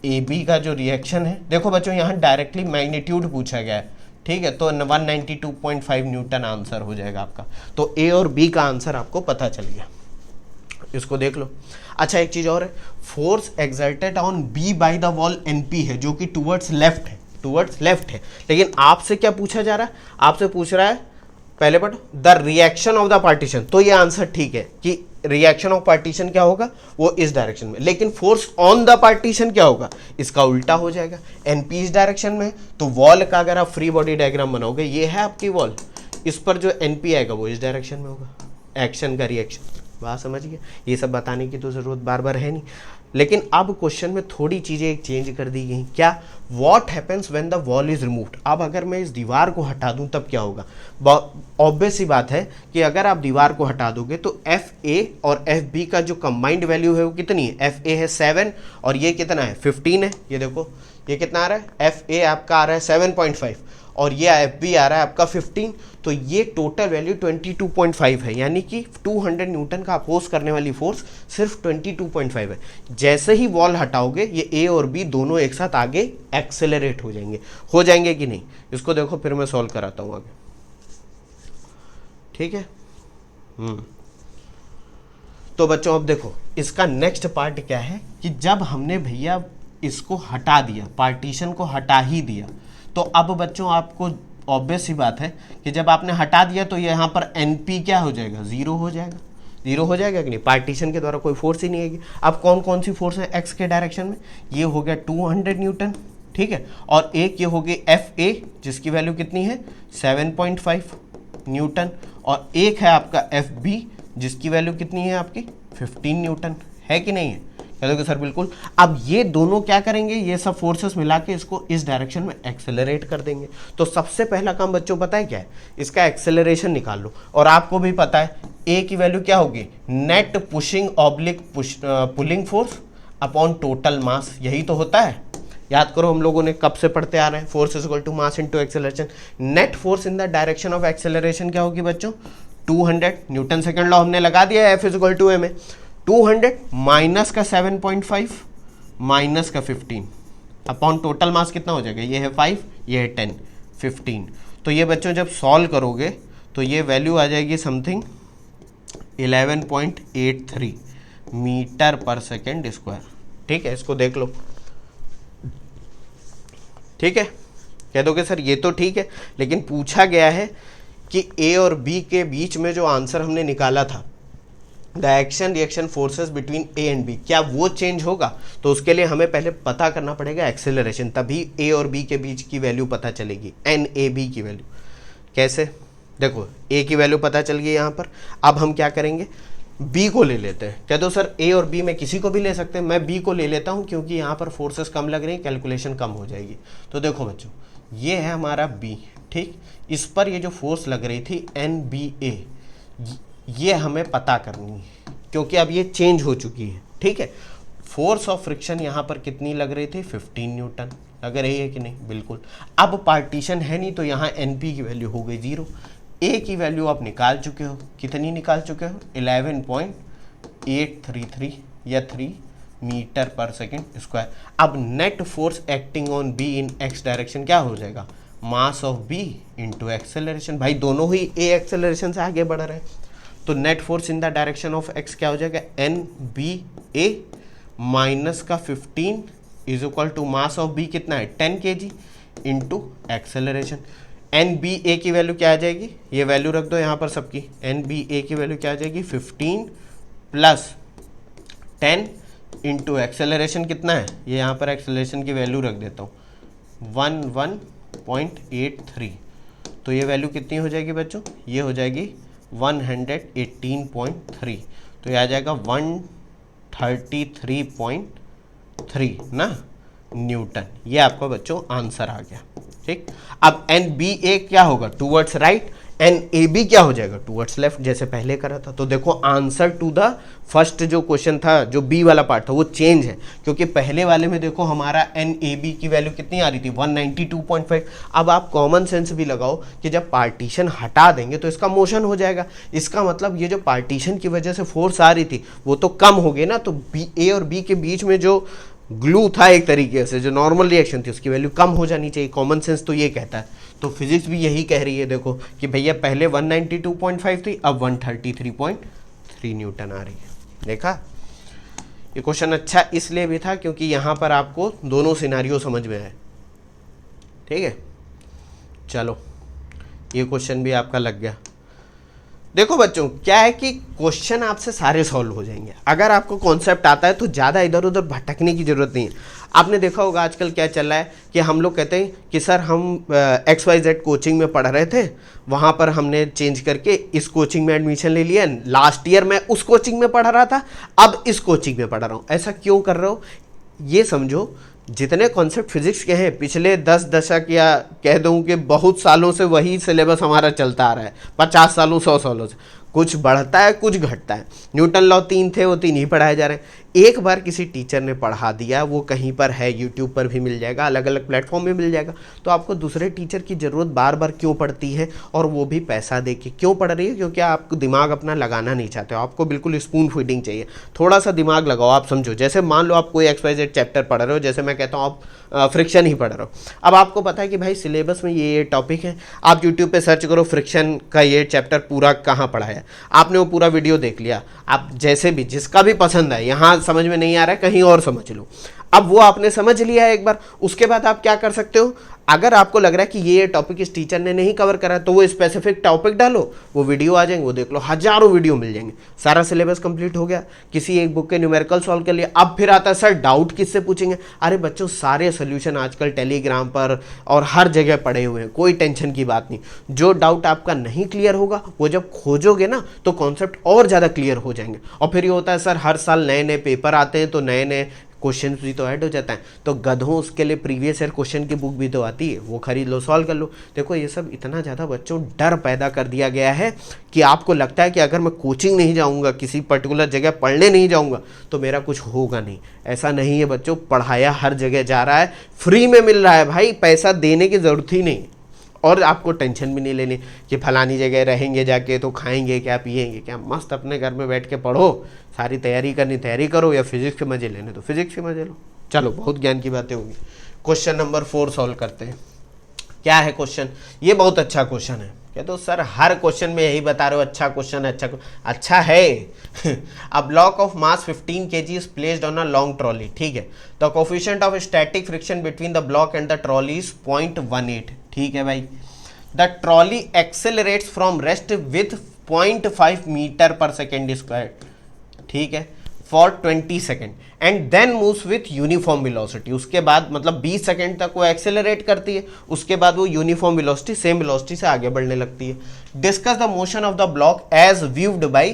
ए बी का जो रिएक्शन है, देखो बच्चों यहाँ डायरेक्टली मैग्नीट्यूड पूछा गया है, ठीक है, तो 192.5 न्यूटन आंसर हो जाएगा आपका। तो ए और बी का आंसर आपको पता चल गया, इसको देख लो। अच्छा एक चीज और है, force exerted on B by the wall NP है, जो कि टुवर्ड्स लेफ्ट है, लेकिन आपसे क्या पूछा जा रहा है, आपसे पूछ रहा है पहले पढ़ो the reaction of the partition, तो ये आंसर ठीक है कि रिएक्शन ऑफ पार्टीशन क्या होगा, वो इस डायरेक्शन में, लेकिन फोर्स ऑन द पार्टीशन क्या होगा, इसका उल्टा हो जाएगा। NP इस डायरेक्शन में, तो वॉल का अगर आप फ्री बॉडी डायग्राम बनाओगे, ये है आपकी वॉल, इस पर जो NP आएगा वो इस डायरेक्शन में होगा, एक्शन का रिएक्शन, बात समझ गया। ये सब बताने की तो जरूरत बार बार है नहीं, लेकिन अब क्वेश्चन में थोड़ी चीजें एक चेंज कर दी गई। क्या, what happens when the wall is removed, अब अगर मैं इस दीवार को हटा दूं तब क्या होगा। ऑब्वियस सी बात है कि अगर आप दीवार को हटा दोगे तो FA और FB का जो कंबाइंड वैल्यू है वो कितनी है, FA है 7 और ये कितना है 15 है। ये देखो ये कितना आ रहा है, FA आपका आ रहा है 7.5 और ये FB आ रहा है आपका 15, तो ये टोटल वैल्यू 22.5 है, यानी कि 200 न्यूटन का अपोज करने वाली फोर्स सिर्फ 22.5 है। जैसे ही वॉल हटाओगे ये A और B दोनों एक साथ आगे एक्सेलरेट हो जाएंगे कि नहीं, इसको देखो फिर मैं सॉल्व कराता हूँ आगे, ठीक है। तो बच्चों अब देखो इसका नेक्स्ट पार्ट क्या है कि जब हमने भैया इसको हटा दिया, पार्टीशन को हटा ही दिया, तो अब बच्चों आपको ऑब्वियस सी बात है कि जब आपने हटा दिया तो यहाँ पर NP क्या हो जाएगा, 0 हो जाएगा कि नहीं, पार्टीशन के द्वारा कोई फोर्स ही नहीं आएगी। अब कौन कौन सी फोर्स है X के डायरेक्शन में, ये हो गया 200 न्यूटन, ठीक है, और एक ये हो गई FA जिसकी वैल्यू कितनी है 7.5 न्यूटन, और एक है आपका FB जिसकी वैल्यू कितनी है आपकी 15 न्यूटन, है कि नहीं है, कह दोगे सर बिल्कुल। अब ये दोनों क्या करेंगे, ये सब फोर्सेस मिला के इसको इस डायरेक्शन में एक्सेलरेट कर देंगे। तो सबसे पहला काम बच्चों पता है क्या है, इसका एक्सेलरेशन निकाल लो। और आपको भी पता है ए की वैल्यू क्या होगी, net pushing oblique pulling force upon total mass, यही तो होता है। याद करो हम लोगों ने कब से पढ़ते आ रहे हैं, force is equal to mass into acceleration. Net force in the direction of acceleration क्या होगी बच्चों, 200 न्यूटन सेकंड लॉ हमने लगा दिया, F is equal to m, 200 minus का 7.5 माइनस का 15 अपॉन टोटल मास कितना हो जाएगा, ये है 5, ये है 10, 15। तो ये बच्चों जब सॉल्व करोगे तो ये वैल्यू आ जाएगी something 11.83 metre per second square, ठीक है, इसको देख लो, ठीक है। कह दोगे सर ये तो ठीक है, लेकिन पूछा गया है कि A और B के बीच में जो आंसर हमने निकाला था, the action reaction forces between A and B, क्या वो चेंज होगा। तो उसके लिए हमें पहले पता करना पड़ेगा एक्सेलरेशन, तभी A और B के बीच की वैल्यू पता चलेगी, NAB की वैल्यू। कैसे, देखो A की वैल्यू पता चल गई यहाँ पर। अब हम क्या करेंगे, B को ले लेते हैं। कह दो सर A और B में किसी को भी ले सकते हैं, मैं B को ले लेता हूँ क्योंकि यहाँ पर फोर्सेस कम लग रही हैं, कैलकुलेशन कम हो जाएगी। तो देखो बच्चों ये है हमारा B, ठीक, इस पर ये जो फोर्स लग रही थी NBA, ये हमें पता करनी है क्योंकि अब ये चेंज हो चुकी है, ठीक है। फोर्स ऑफ फ्रिक्शन यहाँ पर कितनी लग रही थी, 15 न्यूटन लग रही है कि नहीं, बिल्कुल। अब पार्टीशन है नहीं तो यहाँ NP की वैल्यू हो गई 0, A की वैल्यू आप निकाल चुके हो, कितनी निकाल चुके हो, 11.833 या 3 मीटर पर सेकेंड स्क्वायर। अब net force acting on B in X direction क्या हो जाएगा, mass of B into acceleration. भाई दोनों ही A एक्सेलरेशन से आगे बढ़ रहे हैं, तो net force in the direction of x क्या हो जाएगा, एन बी ए माइनस का 15 is equal to mass of B कितना है 10 kg into acceleration. N B A की वैल्यू क्या आ जाएगी, ये वैल्यू रख दो यहाँ पर सबकी, एन बी ए की वैल्यू क्या आ जाएगी 15 प्लस 10 इंटू एक्सेलरेशन कितना है, ये यहाँ पर एक्सेलरेशन की वैल्यू रख देता हूँ 11.83। तो ये वैल्यू कितनी हो जाएगी बच्चों, ये हो जाएगी 118.3। तो ये आ जाएगा 133.3 ना न्यूटन। ये आपका बच्चों आंसर आ गया। ठीक, अब एन बी ए क्या होगा towards right, N A B क्या हो जाएगा टूवर्ड्स लेफ्ट, जैसे पहले करा था। तो देखो आंसर टू द फर्स्ट जो क्वेश्चन था, जो बी वाला पार्ट था, वो चेंज है, क्योंकि पहले वाले में देखो हमारा एन ए बी की वैल्यू कितनी आ रही थी 192.5। अब आप कॉमन सेंस भी लगाओ कि जब पार्टीशन हटा देंगे तो इसका मोशन हो जाएगा। इसका मतलब ये जो पार्टीशन की वजह से फोर्स आ रही थी वो तो कम हो गई ना, तो बी ए और बी के बीच में जो ग्लू था एक तरीके से, जो नॉर्मल रिएक्शन थी, उसकी वैल्यू कम हो जानी चाहिए। कॉमन सेंस तो ये कहता है। तो फिजिक्स भी यही कह रही है देखो कि भैया पहले 192.5 थी, अब 133.3 न्यूटन आ रही है। देखा, ये क्वेश्चन अच्छा इसलिए भी था क्योंकि यहाँ पर आपको दोनों सिनारियो समझ में आए। ठीक है, चलो ये क्वेश्चन भी आपका लग गया। देखो बच्चों क्या है कि क्वेश्चन आपसे सारे सॉल्व हो जाएंगे अगर आपको कॉन्सेप्ट आता है, तो ज़्यादा इधर उधर भटकने की ज़रूरत नहीं है। आपने देखा होगा आजकल क्या चल रहा है कि हम लोग कहते हैं कि सर हम XYZ कोचिंग में पढ़ रहे थे, वहाँ पर हमने चेंज करके इस कोचिंग में एडमिशन ले लिया, लास्ट ईयर मैं उस कोचिंग में पढ़ रहा था, अब इस कोचिंग में पढ़ रहा हूँ। ऐसा क्यों कर रहे हो, ये समझो। जितने कॉन्सेप्ट फिजिक्स के हैं पिछले 10 दशक या कह दूं कि बहुत सालों से वही सिलेबस हमारा चलता आ रहा है, 50 सालों 100 सालों से। कुछ बढ़ता है कुछ घटता है। न्यूटन लॉ 3 थे, वो 3 ही पढ़ाए जा रहे हैं। एक बार किसी टीचर ने पढ़ा दिया, वो कहीं पर है, यूट्यूब पर भी मिल जाएगा, अलग अलग प्लेटफॉर्म में मिल जाएगा, तो आपको दूसरे टीचर की ज़रूरत बार बार क्यों पड़ती है, और वो भी पैसा दे के क्यों पढ़ रही है, क्योंकि आपको दिमाग अपना लगाना नहीं चाहते हो, आपको बिल्कुल स्पून फीडिंग चाहिए। थोड़ा सा दिमाग लगाओ। आप समझो, जैसे मान लो आप कोई XYZ चैप्टर पढ़ रहे हो, जैसे मैं कहता हूँ आप फ्रिक्शन ही पढ़ रहे हो। अब आपको पता है कि भाई सिलेबस में ये टॉपिक है, आप यूट्यूब पे सर्च करो फ्रिक्शन का ये चैप्टर पूरा कहाँ पढ़ा है, आपने वो पूरा वीडियो देख लिया। आप जैसे भी जिसका भी पसंद है, यहाँ समझ में नहीं आ रहा है कहीं और समझ लो। अब वो आपने समझ लिया है एक बार, उसके बाद आप क्या कर सकते हो, अगर आपको लग रहा है कि ये टॉपिक इस टीचर ने नहीं कवर करा, तो वो स्पेसिफिक टॉपिक डालो, वो वीडियो आ जाएंगे, वो देख लो, हजारों वीडियो मिल जाएंगे। सारा सिलेबस कंप्लीट हो गया, किसी एक बुक के न्यूमेरिकल सॉल्व कर लिया। अब फिर आता है सर डाउट किससे पूछेंगे। अरे बच्चों सारे सोल्यूशन आजकल टेलीग्राम पर और हर जगह पड़े हुए हैं, कोई टेंशन की बात नहीं। जो डाउट आपका नहीं क्लियर होगा, वो जब खोजोगे ना तो कॉन्सेप्ट और ज़्यादा क्लियर हो जाएंगे। और फिर ये होता है सर हर साल नए नए पेपर आते हैं, तो नए नए क्वेश्चन भी तो ऐड हो जाता है, तो गधों उसके लिए प्रीवियस ईयर क्वेश्चन की बुक भी तो आती है, वो खरीद लो, सॉल्व कर लो। देखो ये सब इतना ज़्यादा बच्चों डर पैदा कर दिया गया है कि आपको लगता है कि अगर मैं कोचिंग नहीं जाऊंगा, किसी पर्टिकुलर जगह पढ़ने नहीं जाऊंगा, तो मेरा कुछ होगा नहीं। ऐसा नहीं है बच्चों, पढ़ाया हर जगह जा रहा है, फ्री में मिल रहा है भाई, पैसा देने की ज़रूरत ही नहीं। और आपको टेंशन भी नहीं लेनी कि फलानी जगह रहेंगे जाके तो खाएंगे क्या पिएंगे क्या, मस्त अपने घर में बैठ के पढ़ो, सारी तैयारी करनी तैयारी करो, या फिजिक्स के मजे लेने तो फिजिक्स के मजे लो। चलो बहुत ज्ञान की बातें होगी। क्वेश्चन नंबर 4 सॉल्व करते हैं। क्या है क्वेश्चन, ये बहुत अच्छा क्वेश्चन है। क्या तो सर हर क्वेश्चन में यही बता रहे हो अच्छा क्वेश्चन है, अच्छा है। A block of mass 15 kg is placed on a long trolley. ठीक है, the coefficient of static friction between the block and the trolley is 0.18। ठीक है भाई, the trolley accelerates from rest with 0.5 metre per second square. ठीक है, for 20 second and then moves with uniform velocity. उसके बाद मतलब 20 सेकेंड तक वो एक्सेलरेट करती है, उसके बाद वो यूनिफॉर्म वेलोसिटी सेम वेलोसिटी से आगे बढ़ने लगती है। Discuss the motion of the block as viewed by,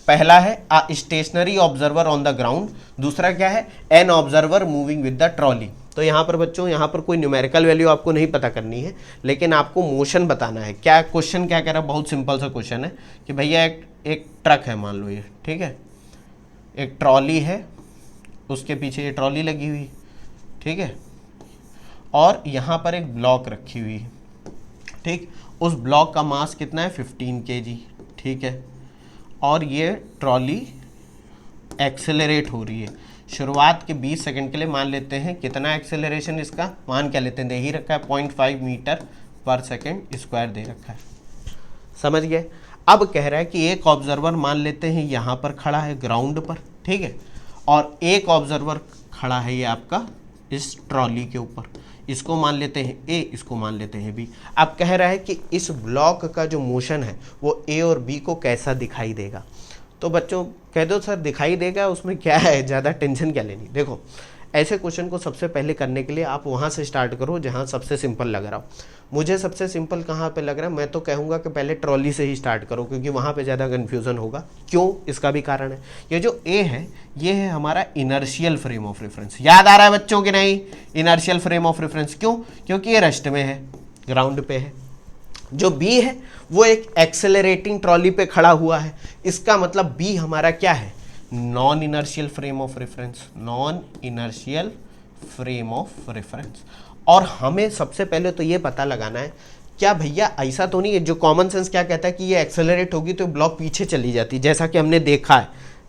पहला है a stationary observer on the ground, दूसरा क्या है an observer moving with the trolley. तो यहाँ पर बच्चों, यहाँ पर कोई न्यूमेरिकल वैल्यू आपको नहीं पता करनी है, लेकिन आपको मोशन बताना है। क्या क्वेश्चन क्या कह रहा है, बहुत सिंपल सा क्वेश्चन है कि भैया एक ट्रक है मान लो ये, ठीक है, एक ट्रॉली है, उसके पीछे ये ट्रॉली लगी हुई, ठीक है, और यहाँ पर एक ब्लॉक रखी हुई, ठीक, उस ब्लॉक का मास कितना है 15 kg, ठीक है, और ये ट्रॉली एक्सेलरेट हो रही है। शुरुआत के 20 सेकंड के लिए मान लेते हैं कितना एक्सेलरेशन, इसका मान क्या लेते हैं, दे ही रखा है 0.5 मीटर पर सेकंड स्क्वायर दे रखा है। समझ गए। अब कह रहा है कि एक ऑब्जर्वर मान लेते हैं यहाँ पर खड़ा है ग्राउंड पर, ठीक है, और एक ऑब्जर्वर खड़ा है ये आपका इस ट्रॉली के ऊपर, इसको मान लेते हैं ए, इसको मान लेते हैं बी। अब कह रहा है कि इस ब्लॉक का जो मोशन है वो ए और बी को कैसा दिखाई देगा। तो बच्चों कह दो सर दिखाई देगा, उसमें क्या है, ज़्यादा टेंशन क्या लेनी। देखो ऐसे क्वेश्चन को सबसे पहले करने के लिए आप वहाँ से स्टार्ट करो जहाँ सबसे सिंपल लग रहा हो। मुझे सबसे सिंपल कहाँ पे लग रहा है, मैं तो कहूँगा कि पहले ट्रॉली से ही स्टार्ट करो, क्योंकि वहाँ पे ज़्यादा कन्फ्यूज़न होगा। क्यों, इसका भी कारण है। ये जो ए है ये है हमारा इनर्शियल फ्रेम ऑफ रेफरेंस। याद आ रहा है बच्चों कि नहीं, इनर्शियल फ्रेम ऑफ रेफरेंस। क्यों, क्योंकि ये रेस्ट में है, ग्राउंड पे है। जो बी है वो एक एक्सेलरेटिंग ट्रॉली पे खड़ा हुआ है, इसका मतलब बी हमारा क्या है, non inertial frame of reference, non inertial frame of reference. और हमें सबसे पहले तो ये पता लगाना है, क्या भैया ऐसा तो नहीं है, जो कॉमन सेंस क्या कहता है कि ये एक्सेलरेट होगी तो ब्लॉक पीछे चली जाती है, जैसा कि हमने देखा है।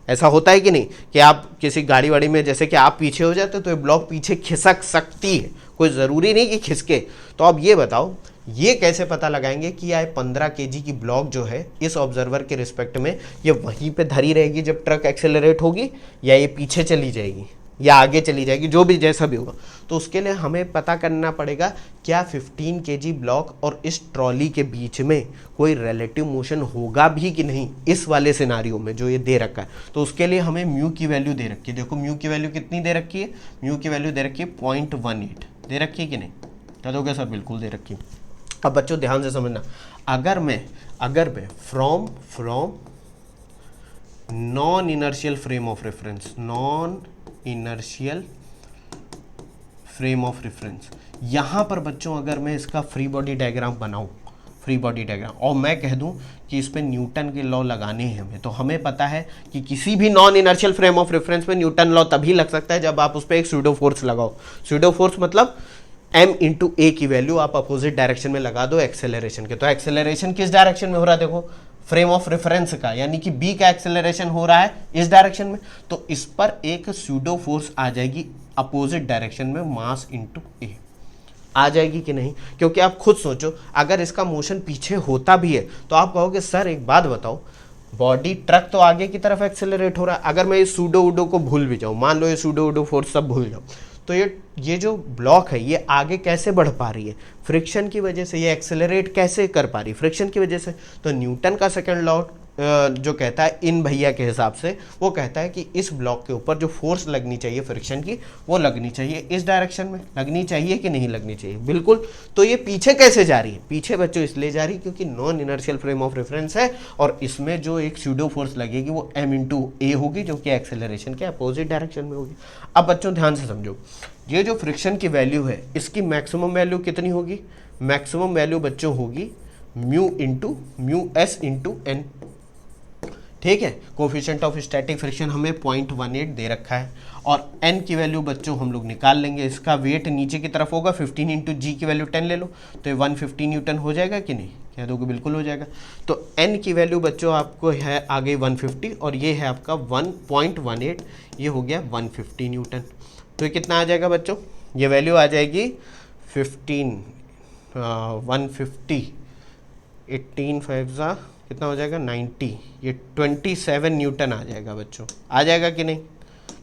ऐसा होता है कि नहीं, कि आप किसी गाड़ी वाड़ी में जैसे कि आप पीछे हो जाते तो ये ब्लॉक पीछे खिसक सकती है, कोई ज़रूरी नहीं कि खिसके। तो अब ये बताओ ये कैसे पता लगाएंगे कि यह 15 केजी की ब्लॉक जो है इस ऑब्जर्वर के रिस्पेक्ट में ये वहीं पे धरी रहेगी जब ट्रक एक्सेलरेट होगी, या ये पीछे चली जाएगी या आगे चली जाएगी, जो भी जैसा भी होगा। तो उसके लिए हमें पता करना पड़ेगा क्या 15 केजी ब्लॉक और इस ट्रॉली के बीच में कोई रिलेटिव मोशन होगा भी कि नहीं, इस वाले सिनारियो में जो ये दे रखा है। तो उसके लिए हमें म्यू की वैल्यू दे रखी है। देखो म्यू की वैल्यू कितनी दे रखी है, म्यू की वैल्यू दे रखी है 0.18 दे रखी है कि नहीं, कह दोगे सर बिल्कुल दे रखी है। अब बच्चों ध्यान से समझना, अगर मैं from non inertial frame of reference, non inertial frame of reference, यहाँ पर बच्चों अगर मैं इसका फ्री बॉडी डायग्राम बनाऊँ, फ्री बॉडी डायग्राम, और मैं कह दूं कि इस पे न्यूटन के लॉ लगाने हैं हमें, तो हमें पता है कि किसी भी non inertial frame of reference पे न्यूटन लॉ तभी लग सकता है जब आप उस पर एक स्यूडो फोर्स लगाओ। स्यूडो फोर्स मतलब m इंटू ए की वैल्यू आप अपोजिट डायरेक्शन में लगा दो एक्सेलरेशन के। तो एक्सेलरेशन किस डायरेक्शन में हो रहा है, देखो फ्रेम ऑफ रेफरेंस का, यानी कि b का एक्सेलरेशन हो रहा है इस डायरेक्शन में, तो इस पर एक स्यूडो फोर्स आ जाएगी अपोजिट डायरेक्शन में, मास इंटू ए आ जाएगी कि नहीं। क्योंकि आप खुद सोचो, अगर इसका मोशन पीछे होता भी है तो आप कहोगे सर एक बात बताओ, बॉडी ट्रक तो आगे की तरफ एक्सेलरेट हो रहा है, अगर मैं इस सूडो उडो को भूल भी जाऊं, मान लो ये सूडो उडो फोर्स सब भूल जाऊं, तो ये जो ब्लॉक है ये आगे कैसे बढ़ पा रही है, फ्रिक्शन की वजह से। ये एक्सेलरेट कैसे कर पा रही है, फ्रिक्शन की वजह से। तो न्यूटन का सेकंड लॉ जो कहता है इन भैया के हिसाब से, वो कहता है कि इस ब्लॉक के ऊपर जो फोर्स लगनी चाहिए फ्रिक्शन की, वो लगनी चाहिए इस डायरेक्शन में। लगनी चाहिए कि नहीं लगनी चाहिए, बिल्कुल। तो ये पीछे कैसे जा रही है, पीछे बच्चों इसलिए जा रही है क्योंकि non inertial frame of reference है, और इसमें जो एक स्यूडो फोर्स लगेगी वो m इंटू ए होगी, जो कि एक्सेलरेशन के अपोजिट डायरेक्शन में होगी। अब बच्चों ध्यान से समझो, ये जो फ्रिक्शन की वैल्यू है इसकी मैक्सिमम वैल्यू कितनी होगी, मैक्सिमम वैल्यू बच्चों होगी म्यू एस इंटू एन, ठीक है। कोफिशिएंट ऑफ स्टैटिक फ्रिक्शन हमें 0.18 दे रखा है, और n की वैल्यू बच्चों हम लोग निकाल लेंगे, इसका वेट नीचे की तरफ होगा, 15 इंटू जी की वैल्यू 10 ले लो, तो ये 150 न्यूटन हो जाएगा कि नहीं, कह दोगे बिल्कुल हो जाएगा। तो n की वैल्यू बच्चों आपको है आगे 150, और ये है आपका 1.18, ये हो गया 150 न्यूटन। तो ये कितना आ जाएगा बच्चों, ये वैल्यू आ जाएगी 150, 18 5 कितना हो जाएगा 90, ये 27 न्यूटन आ जाएगा बच्चों। आ जाएगा कि नहीं,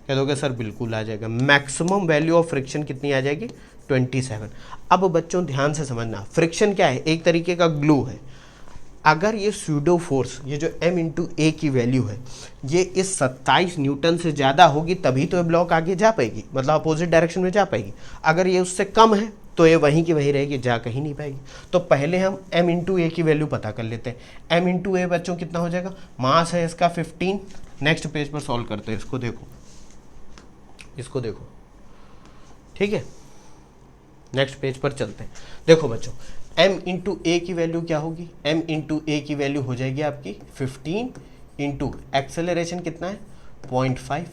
कह दोगे सर बिल्कुल आ जाएगा। मैक्सिमम वैल्यू ऑफ फ्रिक्शन कितनी आ जाएगी 27। अब बच्चों ध्यान से समझना, फ्रिक्शन क्या है, एक तरीके का ग्लू है। अगर ये स्यूडो फोर्स, ये जो m इंटू ए की वैल्यू है, ये इस 27 न्यूटन से ज़्यादा होगी तभी तो ये ब्लॉक आगे जा पाएगी, मतलब अपोजिट डायरेक्शन में जा पाएगी। अगर ये उससे कम है तो ये वहीं की वहीं रहेगी, जा कहीं नहीं पाएगी। तो पहले हम m इंटू ए की वैल्यू पता कर लेते हैं। m इंटू ए बच्चों कितना हो जाएगा, मास है इसका 15। नेक्स्ट पेज पर सॉल्व करते हैं, इसको देखो, ठीक है। नेक्स्ट पेज पर चलते हैं। देखो बच्चों, m इंटू ए की वैल्यू क्या होगी, m इंटू ए की वैल्यू हो जाएगी आपकी 15 इंटू एक्सेलरेशन कितना है 0.5,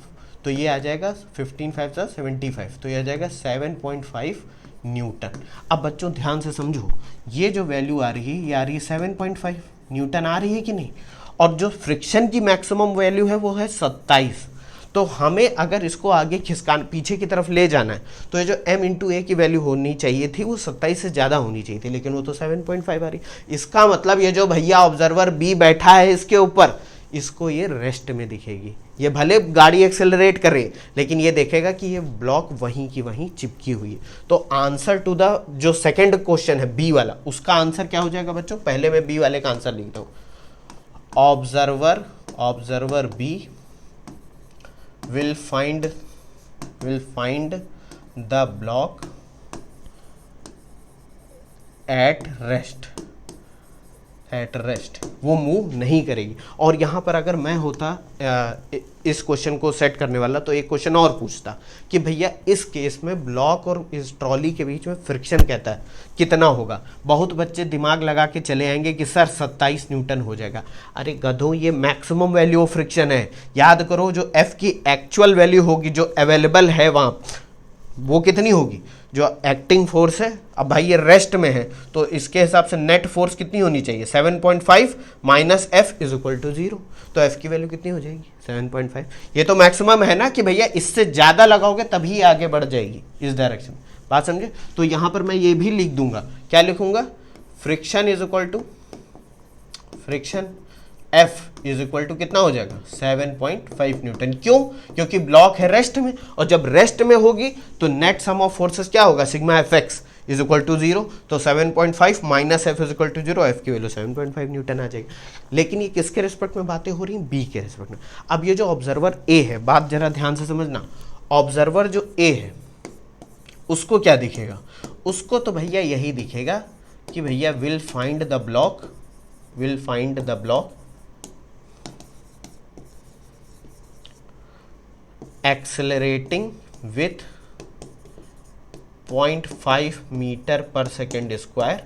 तो ये आ जाएगा 15 5 75, तो ये आ जाएगा 7.5 न्यूटन। अब बच्चों ध्यान से समझो, ये जो वैल्यू आ रही है ये आ रही है 7.5 न्यूटन आ रही है कि नहीं, और जो फ्रिक्शन की मैक्सिमम वैल्यू है वो है 27। तो हमें अगर इसको आगे खिसकान पीछे की तरफ ले जाना है तो ये जो m इंटू ए की वैल्यू होनी चाहिए थी वो 27 से ज़्यादा होनी चाहिए थी, लेकिन वो तो 7.5 आ रही। इसका मतलब ये जो भैया ऑब्जर्वर बी बैठा है इसके ऊपर, इसको ये रेस्ट में दिखेगी। ये भले गाड़ी एक्सेलरेट कर रही है लेकिन ये देखेगा कि ये ब्लॉक वहीं की वहीं चिपकी हुई है। तो आंसर टू द जो सेकंड क्वेश्चन है बी वाला, उसका आंसर क्या हो जाएगा बच्चों? पहले मैं बी वाले का आंसर लिखता हूँ। Observer B will find the block at rest, वो मूव नहीं करेगी। और यहाँ पर अगर मैं होता इस क्वेश्चन को सेट करने वाला तो एक क्वेश्चन और पूछता कि भैया इस केस में ब्लॉक और इस ट्रॉली के बीच में फ्रिक्शन कहता है कितना होगा। बहुत बच्चे दिमाग लगा के चले आएंगे कि सर 27 न्यूटन हो जाएगा। अरे गधों, ये मैक्सिमम वैल्यू ऑफ फ्रिक्शन है। याद करो जो एफ की एक्चुअल वैल्यू होगी जो अवेलेबल है वहाँ, वो कितनी होगी? जो एक्टिंग फोर्स है, अब भाई ये रेस्ट में है तो इसके हिसाब से नेट फोर्स कितनी होनी चाहिए? 7.5 minus F is equal to 0। तो एफ की वैल्यू कितनी हो जाएगी? 7.5। ये तो मैक्सिमम है ना कि भैया इससे ज़्यादा लगाओगे तभी आगे बढ़ जाएगी इस डायरेक्शन में। बात समझे? तो यहाँ पर मैं ये भी लिख दूंगा। क्या लिखूंगा? Friction is equal to friction F is equal to कितना हो जाएगा? 7.5 न्यूटन। क्यों? क्योंकि ब्लॉक है रेस्ट में, और जब रेस्ट में होगी तो नेट सम ऑफ फोर्सेस क्या होगा? Sigma F X is equal to 0। तो 7.5 minus F is equal to 0, F की वैल्यू 7.5 न्यूटन आ जाएगी। लेकिन ये किसके रिस्पेक्ट में बातें हो रही हैं? बी के रिस्पेक्ट में। अब ये जो ऑब्जर्वर ए है, बात जरा ध्यान से समझना, ऑब्जर्वर जो ए है उसको क्या दिखेगा? उसको तो भैया यही दिखेगा कि भैया will find the block accelerating with 0.5 metre per second square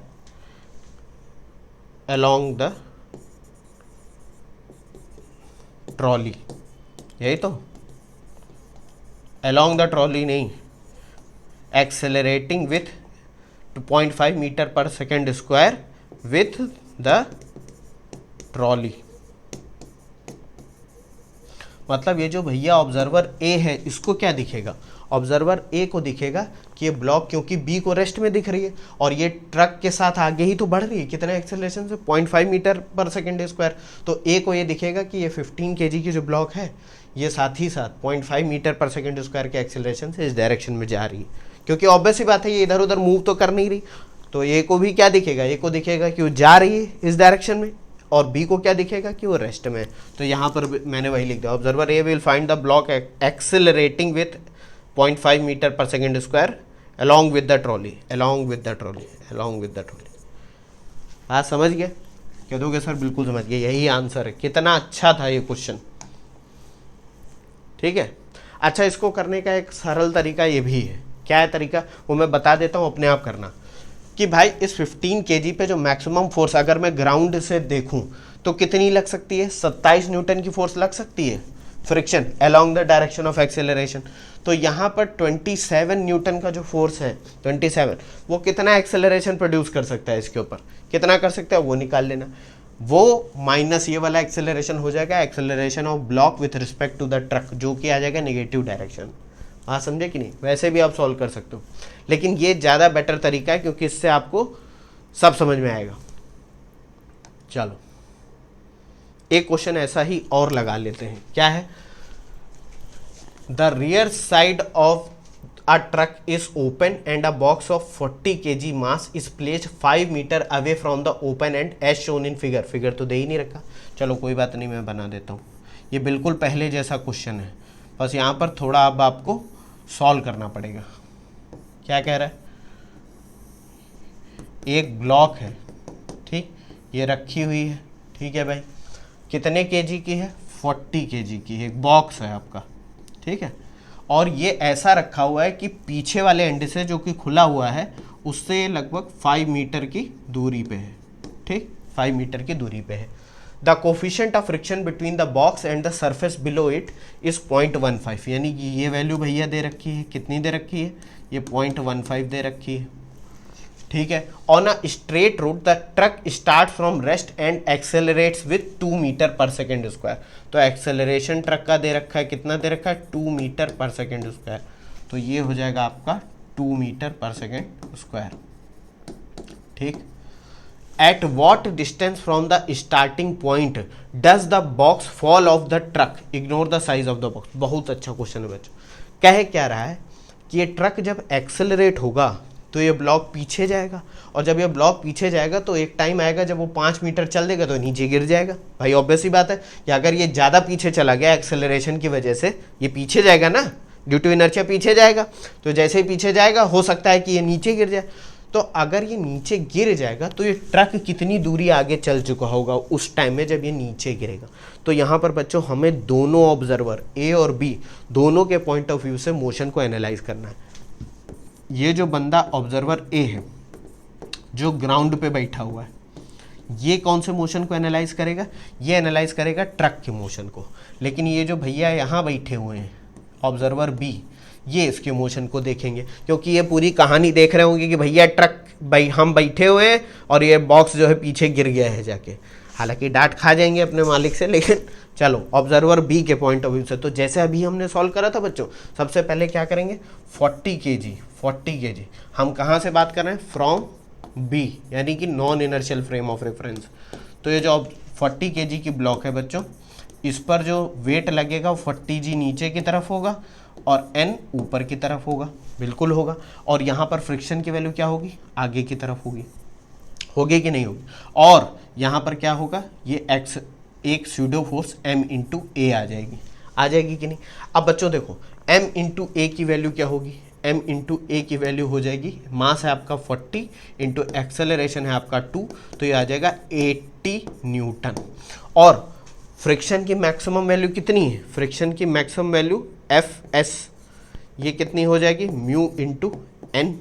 along the trolley. यही तो, along the ट्रॉली नहीं, accelerating with 0.5 metre per second square with the trolley. मतलब ये जो भैया ऑब्जर्वर ए है इसको क्या दिखेगा? ऑब्जर्वर ए को दिखेगा कि ये ब्लॉक क्योंकि बी को रेस्ट में दिख रही है और ये ट्रक के साथ आगे ही तो बढ़ रही है, कितने एक्सेलरेशन से? 0.5 मीटर पर सेकेंड स्क्वायर। तो ए को ये दिखेगा कि ये 15 kg की जो ब्लॉक है ये साथ ही साथ 0.5 मीटर पर सेकेंड स्क्वायर के एक्सेलरेशन से इस डायरेक्शन में जा रही है, क्योंकि ऑब्वियस ही बात है ये इधर उधर मूव तो कर नहीं रही। तो ए को भी क्या दिखेगा? ए को दिखेगा कि वो जा रही है इस डायरेक्शन में, और बी को क्या दिखेगा कि वो रेस्ट में है। तो यहाँ पर मैंने वही लिख दिया, observer A will find the block accelerating with 0.5 metre per second square along with the trolley। बात समझ गए? कह दोगे सर बिल्कुल समझ गए, यही आंसर है। कितना अच्छा था ये क्वेश्चन, ठीक है। अच्छा, इसको करने का एक सरल तरीका ये भी है। क्या है तरीका? वो मैं बता देता हूँ, अपने आप करना। कि भाई इस 15 kg पे जो मैक्सिमम फोर्स अगर मैं ग्राउंड से देखूं तो कितनी लग सकती है? 27 न्यूटन की फोर्स लग सकती है friction along the direction of acceleration. तो यहाँ पर 27 न्यूटन का जो फोर्स है 27, वो कितना एक्सेलरेशन प्रोड्यूस कर सकता है इसके ऊपर? कितना कर सकता है वो निकाल लेना। वो माइनस ये वाला एक्सेलरेशन हो जाएगा acceleration of block with respect to the truck, जो कि आ जाएगा नेगेटिव डायरेक्शन। हाँ समझे कि नहीं? वैसे भी आप सॉल्व कर सकते हो, लेकिन ये ज़्यादा बेटर तरीका है क्योंकि इससे आपको सब समझ में आएगा। चलो एक क्वेश्चन ऐसा ही और लगा लेते हैं। क्या है? The rear side of a truck is open and a box of 40 kg mass is placed 5 metre away from the open end as shown in figure. Figure तो दे ही नहीं रखा, चलो कोई बात नहीं, मैं बना देता हूँ। ये बिल्कुल पहले जैसा क्वेश्चन है, बस यहाँ पर थोड़ा अब आपको सॉल्व करना पड़ेगा। क्या कह रहा है? एक ब्लॉक है, ठीक, ये रखी हुई है, ठीक है भाई, कितने केजी की है? 40 kg की है। एक बॉक्स है आपका, ठीक है, और ये ऐसा रखा हुआ है कि पीछे वाले एंड से जो कि खुला हुआ है उससे लगभग 5 मीटर की दूरी पे है, ठीक, 5 मीटर की दूरी पे है। The coefficient of friction between the box and the surface below it is 0.15, यानी कि ये वैल्यू भैया दे रखी है। कितनी दे रखी है? ये 0.15 दे रखी है, ठीक है। On a straight route the truck start from rest and accelerates with 2 metre per second square. तो एक्सेलरेशन ट्रक का दे रखा है, कितना दे रखा है, 2 मीटर पर सेकेंड स्क्वायर। तो ये हो जाएगा आपका 2 मीटर पर सेकेंड स्क्वायर, ठीक। At what distance from the starting point does the box fall off the truck, ignore the size of the box. बहुत अच्छा क्वेश्चन है बच्चों। कह क्या रहा है कि ये ट्रक जब एक्सेलरेट होगा तो ये ब्लॉक पीछे जाएगा, और जब ये ब्लॉक पीछे जाएगा तो एक टाइम आएगा जब वो 5 मीटर चल देगा तो नीचे गिर जाएगा। भाई ऑब्वियस ही बात है कि अगर ये ज़्यादा पीछे चला गया एक्सेलरेशन की वजह से, ये पीछे जाएगा ना, ड्यू टू इनर्शिया पीछे जाएगा। तो जैसे ही पीछे जाएगा हो सकता है कि ये नीचे गिर जाए। तो अगर ये नीचे गिर जाएगा तो ये ट्रक कितनी दूरी आगे चल चुका होगा उस टाइम में जब ये नीचे गिरेगा। तो यहाँ पर बच्चों हमें दोनों ऑब्जर्वर ए और बी दोनों के पॉइंट ऑफ व्यू से मोशन को एनालाइज करना है। ये जो बंदा ऑब्जर्वर ए है जो ग्राउंड पे बैठा हुआ है, ये कौन से मोशन को एनालाइज करेगा, ये एनालाइज करेगा ट्रक के मोशन को। लेकिन ये जो भैया यहाँ बैठे हुए हैं ऑब्जर्वर बी, ये इसके मोशन को देखेंगे, क्योंकि ये पूरी कहानी देख रहे होंगे कि भैया ट्रक हम बैठे हुए हैं और ये बॉक्स जो है पीछे गिर गया है जाके। हालांकि डांट खा जाएंगे अपने मालिक से, लेकिन चलो ऑब्जर्वर बी के पॉइंट ऑफ व्यू से। तो जैसे अभी हमने सॉल्व करा था बच्चों, सबसे पहले क्या करेंगे, 40 kg हम कहाँ से बात कर रहे हैं, फ्रॉम बी, यानी कि non inertial frame of reference. तो ये जो 40 kg की ब्लॉक है बच्चों, इस पर जो वेट लगेगा 40 g नीचे की तरफ होगा और n ऊपर की तरफ होगा, बिल्कुल होगा। और यहाँ पर फ्रिक्शन की वैल्यू क्या होगी, आगे की तरफ होगी कि नहीं होगी। और यहाँ पर क्या होगा, ये x एक स्यूडो फोर्स m इंटू ए आ जाएगी कि नहीं। अब बच्चों देखो m इंटू ए की वैल्यू क्या होगी, m इंटू ए की वैल्यू हो जाएगी, मास है आपका 40 इंटू एक्सेलरेशन है आपका 2, तो ये आ जाएगा 80 न्यूटन। और फ्रिक्शन की मैक्सिमम वैल्यू कितनी है, फ्रिक्शन की मैक्सिमम वैल्यू Fs, ये कितनी हो जाएगी, म्यू इंटू एन।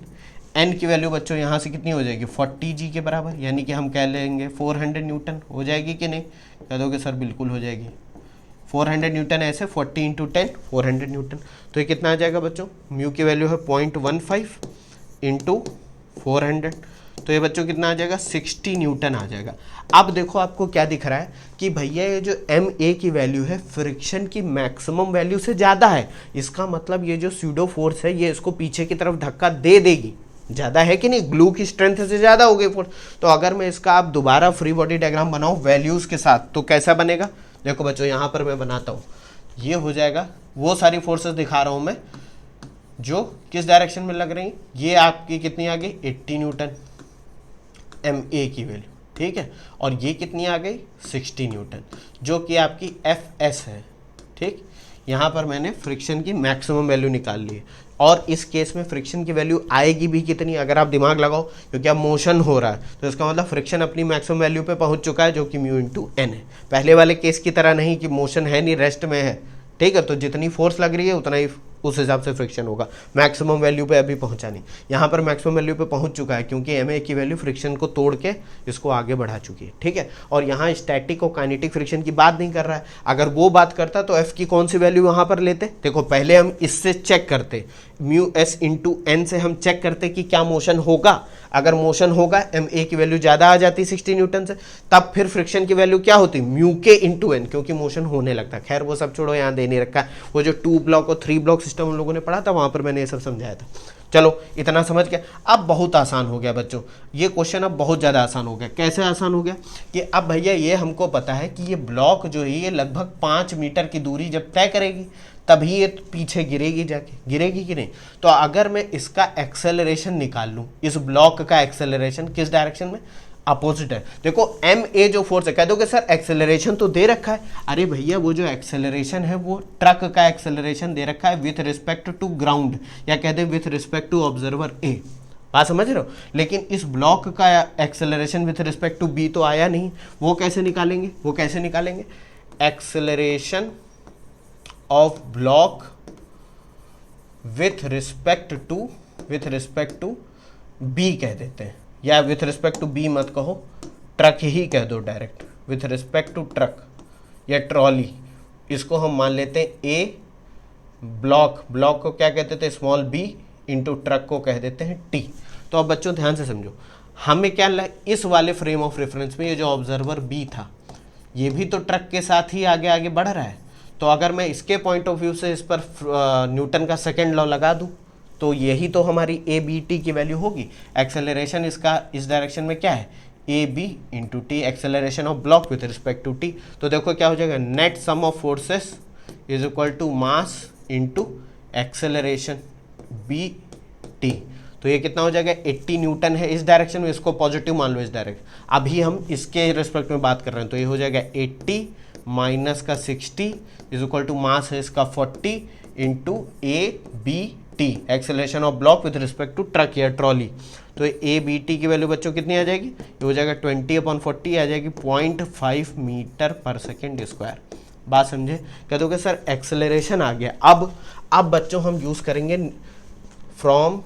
एन की वैल्यू बच्चों यहाँ से कितनी हो जाएगी, 40 g के बराबर, यानी कि हम कह लेंगे 400 न्यूटन। हो जाएगी कि नहीं, कह दोगे सर बिल्कुल हो जाएगी। 400 न्यूटन ऐसे 40 इंटू 10 400 न्यूटन। तो ये कितना आ जाएगा बच्चों, म्यू की वैल्यू है 0.15 इंटू 400, तो ये बच्चों कितना आ जाएगा, 60 न्यूटन आ जाएगा। अब देखो आपको क्या दिख रहा है कि भैया ये जो एम ए की वैल्यू है फ्रिक्शन की मैक्सिमम वैल्यू से ज़्यादा है। इसका मतलब ये जो स्यूडो फोर्स है ये इसको पीछे की तरफ धक्का दे देगी, ज़्यादा है कि नहीं, ग्लू की स्ट्रेंथ से ज़्यादा हो गई फोर्स। तो अगर मैं इसका आप दोबारा फ्री बॉडी डायग्राम बनाऊँ वैल्यूज़ के साथ तो कैसा बनेगा, देखो बच्चों यहाँ पर मैं बनाता हूँ, ये हो जाएगा, वो सारी फोर्सेस दिखा रहा हूँ मैं जो किस डायरेक्शन में लग रही, ये आपकी कितनी आ गई 80 न्यूटन एम ए की वैल्यू, ठीक है। और ये कितनी आ गई 60 न्यूटन, जो कि आपकी एफ एस है, ठीक। यहाँ पर मैंने फ्रिक्शन की मैक्सिमम वैल्यू निकाल ली है, और इस केस में फ्रिक्शन की वैल्यू आएगी भी कितनी, अगर आप दिमाग लगाओ, क्योंकि अब मोशन हो रहा है तो इसका मतलब फ्रिक्शन अपनी मैक्सिमम वैल्यू पे पहुँच चुका है, जो कि म्यू इंटू एन है। पहले वाले केस की तरह नहीं कि मोशन है नहीं, रेस्ट में है, ठीक है। तो जितनी फोर्स लग रही है उतना ही उस हिसाब से फ्रिक्शन होगा, मैक्सिमम वैल्यू पे अभी पहुंचा नहीं। यहाँ पर मैक्सिमम वैल्यू पे पहुंच चुका है क्योंकि एम ए की वैल्यू फ्रिक्शन को तोड़ के इसको आगे बढ़ा चुकी है, ठीक है। और यहाँ स्टैटिक और काइनेटिक फ्रिक्शन की बात नहीं कर रहा है, अगर वो बात करता तो एफ की कौन सी वैल्यू यहाँ पर लेते, देखो पहले हम इससे चेक करते, म्यू एस इंटू एन से हम चेक करते कि क्या मोशन होगा। अगर मोशन होगा एम ए की वैल्यू ज़्यादा आ जाती 60 न्यूटन से, तब फिर फ्रिक्शन की वैल्यू क्या होती, म्यू के इंटू एन, क्योंकि मोशन होने लगता। खैर वो सब छोड़ो, यहाँ दे नहीं रखा, वो जो 2 ब्लॉक और 3 ब्लॉक सिस्टम हम लोगों ने पढ़ा था वहाँ पर मैंने ये सब समझाया था। चलो इतना समझ गया। अब बहुत आसान हो गया बच्चों, ये क्वेश्चन अब बहुत ज़्यादा आसान हो गया। कैसे आसान हो गया कि अब भैया ये हमको पता है कि ये ब्लॉक जो है ये लगभग 5 मीटर की दूरी जब तय करेगी तभी ये पीछे गिरेगी, जाके गिरेगी कि नहीं। तो अगर मैं इसका एक्सेलरेशन निकाल लूँ, इस ब्लॉक का एक्सेलरेशन किस डायरेक्शन में, अपोजिट है। देखो एम ए जो फोर्स है, कह दोगे सर एक्सेलरेशन तो दे रखा है, अरे भैया वो जो एक्सेलरेशन है वो ट्रक का एक्सेलरेशन दे रखा है विथ रिस्पेक्ट टू ग्राउंड, या कह दे with respect to observer A, बात समझ रहे हो। लेकिन इस ब्लॉक का acceleration with respect to B तो आया नहीं, वो कैसे निकालेंगे, वो कैसे निकालेंगे, acceleration of block with respect to B कह देते हैं, या विथ रिस्पेक्ट टू बी मत कहो, ट्रक ही कह दो direct, with respect to truck या ट्रॉली। इसको हम मान लेते हैं ए, ब्लॉक को क्या कहते थे स्मॉल बी, इंटू ट्रक को कह देते हैं टी। तो अब बच्चों ध्यान से समझो, हमें क्या इस वाले फ्रेम ऑफ रेफरेंस में ये जो ऑब्जर्वर बी था ये भी तो ट्रक के साथ ही आगे आगे बढ़ रहा है। तो अगर मैं इसके पॉइंट ऑफ व्यू से इस पर न्यूटन का सेकेंड लॉ लगा दूं तो यही तो हमारी ए बी टी की वैल्यू होगी। एक्सेलरेशन इसका इस डायरेक्शन में क्या है, A B into T, acceleration of block with respect to T. तो देखो क्या हो जाएगा, net sum of forces is equal to mass into acceleration B T. तो ये कितना हो जाएगा, 80 न्यूटन है इस डायरेक्शन में, इसको पॉजिटिव मान लो इस डायरेक्शन। अभी हम इसके रिस्पेक्ट में बात कर रहे हैं, तो ये हो जाएगा 80 माइनस का 60 इज इक्वल टू मास है इसका 40 into A B T, acceleration of block with respect to truck या ट्रॉली। तो ए बी टी की वैल्यू बच्चों कितनी आ जाएगी, ये हो जाएगा 20/40 आ जाएगी 0.5 मीटर पर सेकेंड स्क्वायर। बात समझे, कह दोगे सर एक्सेलरेशन आ गया। अब बच्चों हम यूज करेंगे फ्रॉम,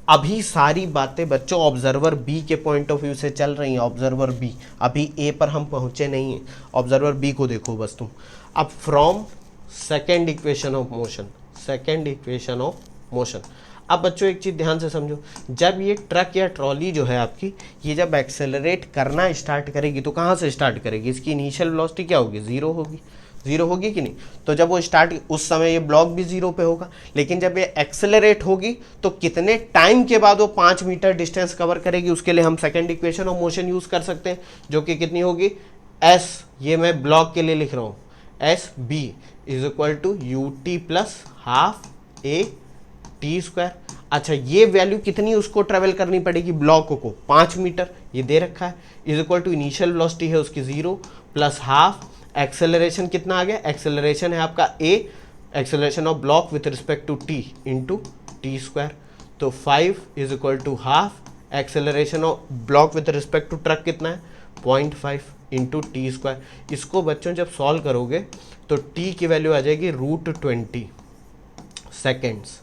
अभी सारी बातें बच्चों ऑब्जर्वर बी के पॉइंट ऑफ व्यू से चल रही हैं। ऑब्जर्वर बी, अभी ए पर हम पहुंचे नहीं हैं, ऑब्जर्वर बी को देखो बस तुम। अब from second equation of motion, second equation of motion. अब बच्चों एक चीज़ ध्यान से समझो, जब ये ट्रक या ट्रॉली जो है आपकी, ये जब एक्सेलरेट करना स्टार्ट करेगी तो कहाँ से स्टार्ट करेगी, इसकी इनिशियल वेलोसिटी क्या होगी, जीरो होगी, जीरो होगी कि नहीं। तो जब वो स्टार्ट, उस समय ये ब्लॉक भी जीरो पे होगा, लेकिन जब ये एक्सेलरेट होगी तो कितने टाइम के बाद वो 5 मीटर डिस्टेंस कवर करेगी, उसके लिए हम second equation of motion use कर सकते हैं, जो कि कितनी होगी, एस, ये मैं ब्लॉक के लिए लिख रहा हूँ, S B is equal to U T plus half A T square. अच्छा, ये वैल्यू कितनी उसको ट्रेवल करनी पड़ेगी, ब्लॉक को 5 मीटर, ये दे रखा है, is equal to initial velocity है उसकी 0 प्लस हाफ, एक्सेलरेशन कितना आ गया, एक्सेलरेशन है आपका A, acceleration of block with respect to T into T square. तो 5 is equal to half, acceleration of block with respect to truck कितना है 0.5 इंटू टी स्क्वायर। इसको बच्चों जब सॉल्व करोगे तो टी की वैल्यू आ जाएगी √20 सेकेंड्स,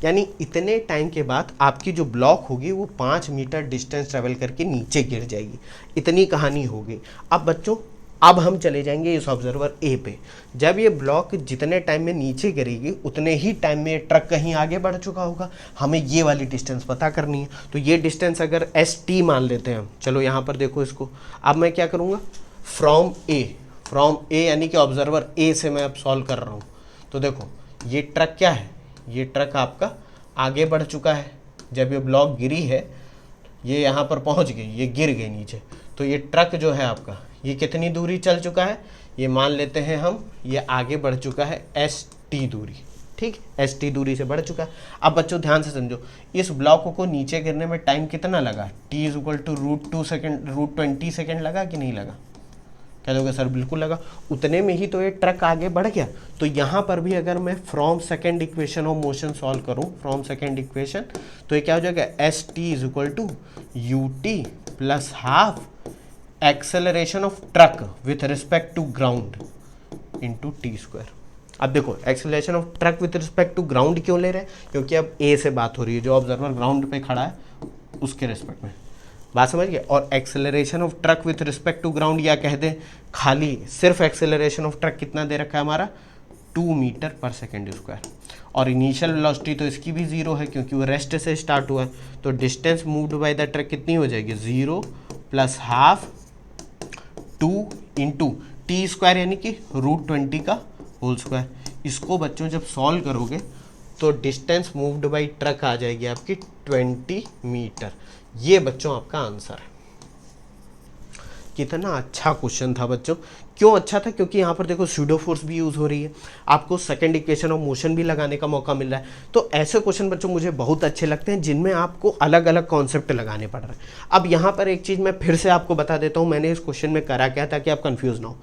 यानी इतने टाइम के बाद आपकी जो ब्लॉक होगी वो 5 मीटर डिस्टेंस ट्रेवल करके नीचे गिर जाएगी। इतनी कहानी होगी। अब बच्चों अब हम चले जाएंगे इस ऑब्जर्वर ए पे। जब ये ब्लॉक जितने टाइम में नीचे गिरेगी उतने ही टाइम में ट्रक कहीं आगे बढ़ चुका होगा। हमें ये वाली डिस्टेंस पता करनी है, तो ये डिस्टेंस अगर एस टी मान लेते हैं हम, चलो यहाँ पर देखो इसको। अब मैं क्या करूँगा, फ्रॉम ए यानी कि ऑब्जर्वर ए से मैं अब सॉल्व कर रहा हूँ। तो देखो ये ट्रक क्या है, ये ट्रक आपका आगे बढ़ चुका है। जब ये ब्लॉक गिरी है, ये यहाँ पर पहुँच गई, ये गिर गई नीचे, तो ये ट्रक जो है आपका ये कितनी दूरी चल चुका है, ये मान लेते हैं हम, ये आगे बढ़ चुका है एस टी दूरी, ठीक, एस टी दूरी से बढ़ चुका है। अब बच्चों ध्यान से समझो, इस ब्लॉक को नीचे गिरने में टाइम कितना लगा, T is equal to √20 second लगा कि नहीं लगा, कह दोगे सर बिल्कुल लगा। उतने में ही तो ये ट्रक आगे बढ़ गया। तो यहाँ पर भी अगर मैं from second equation of motion solve करूँ, फ्रॉम सेकेंड इक्वेशन, तो ये क्या हो जाएगा, S T is equal to U T plus half acceleration of truck with respect to ground into T square. अब देखो acceleration of truck with respect to ground क्यों ले रहे हैं, क्योंकि अब ए से बात हो रही है, जो ऑब्जर्वर ग्राउंड पे खड़ा है उसके रिस्पेक्ट में, बात समझ गए। और acceleration of truck with respect to ground, या कह दें खाली सिर्फ एक्सेलरेशन ऑफ ट्रक कितना दे रखा है हमारा, 2 मीटर पर सेकेंड स्क्वायर। और इनिशियल वेलोसिटी तो इसकी भी 0 है क्योंकि वो रेस्ट से स्टार्ट हुआ है। तो distance moved by the truck कितनी हो जाएगी, 0 plus half 2 into T square यानी कि √20 का होल स्क्वायर। इसको बच्चों जब सॉल्व करोगे तो डिस्टेंस मूव्ड बाय ट्रक आ जाएगी आपकी 20 मीटर। ये बच्चों आपका आंसर है। कितना अच्छा क्वेश्चन था बच्चों। क्यों अच्छा था, क्योंकि यहाँ पर देखो स्यूडो फोर्स भी यूज़ हो रही है, आपको सेकंड इक्वेशन ऑफ मोशन भी लगाने का मौका मिल रहा है। तो ऐसे क्वेश्चन बच्चों मुझे बहुत अच्छे लगते हैं जिनमें आपको अलग अलग कॉन्सेप्ट लगाने पड़ रहे हैं। अब यहाँ पर एक चीज़ मैं फिर से आपको बता देता हूँ, मैंने इस क्वेश्चन में करा क्या ताकि आप कन्फ्यूज ना हो।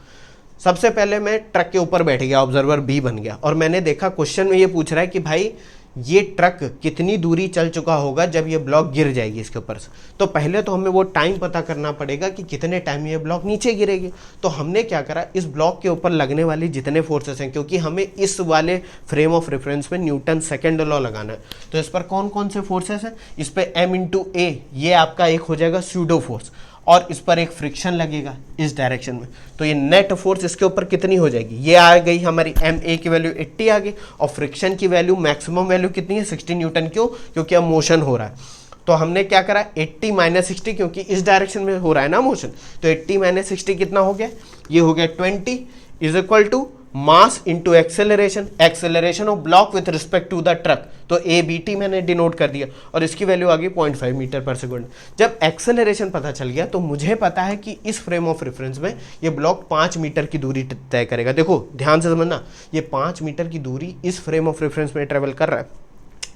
सबसे पहले मैं ट्रक के ऊपर बैठ गया, ऑब्जर्वर बी बन गया, और मैंने देखा क्वेश्चन में ये पूछ रहा है कि भाई ये ट्रक कितनी दूरी चल चुका होगा जब ये ब्लॉक गिर जाएगी इसके ऊपर से। तो पहले तो हमें वो टाइम पता करना पड़ेगा कि कितने टाइम में ये ब्लॉक नीचे गिरेगी। तो हमने क्या करा, इस ब्लॉक के ऊपर लगने वाली जितने फोर्सेस हैं, क्योंकि हमें इस वाले फ्रेम ऑफ रेफरेंस में न्यूटन सेकेंड लॉ लगाना है, तो इस पर कौन कौन से फोर्सेस हैं, इस पर M × A, ये आपका एक हो जाएगा स्यूडो फोर्स, और इस पर एक फ्रिक्शन लगेगा इस डायरेक्शन में, तो ये नेट फोर्स इसके ऊपर कितनी हो जाएगी, ये आ गई हमारी MA की वैल्यू 80 आ गई, और फ्रिक्शन की वैल्यू मैक्सिमम वैल्यू कितनी है 60 न्यूटन। क्यों? क्योंकि अब मोशन हो रहा है। तो हमने क्या करा 80 माइनस 60, क्योंकि इस डायरेक्शन में हो रहा है ना मोशन, तो 80 माइनस 60 कितना हो गया, ये हो गया 20 is equal to mass into acceleration, acceleration of block with respect to the truck, तो ABT मैंने डिनोट कर दिया, और इसकी वैल्यू आ गई 0.5 मीटर पर सेकंड। जब एक्सेलरेशन पता चल गया तो मुझे पता है कि इस फ्रेम ऑफ रेफरेंस में ये ब्लॉक 5 मीटर की दूरी तय करेगा। देखो ध्यान से समझना, ये 5 मीटर की दूरी इस फ्रेम ऑफ रेफरेंस में ट्रेवल कर रहा है,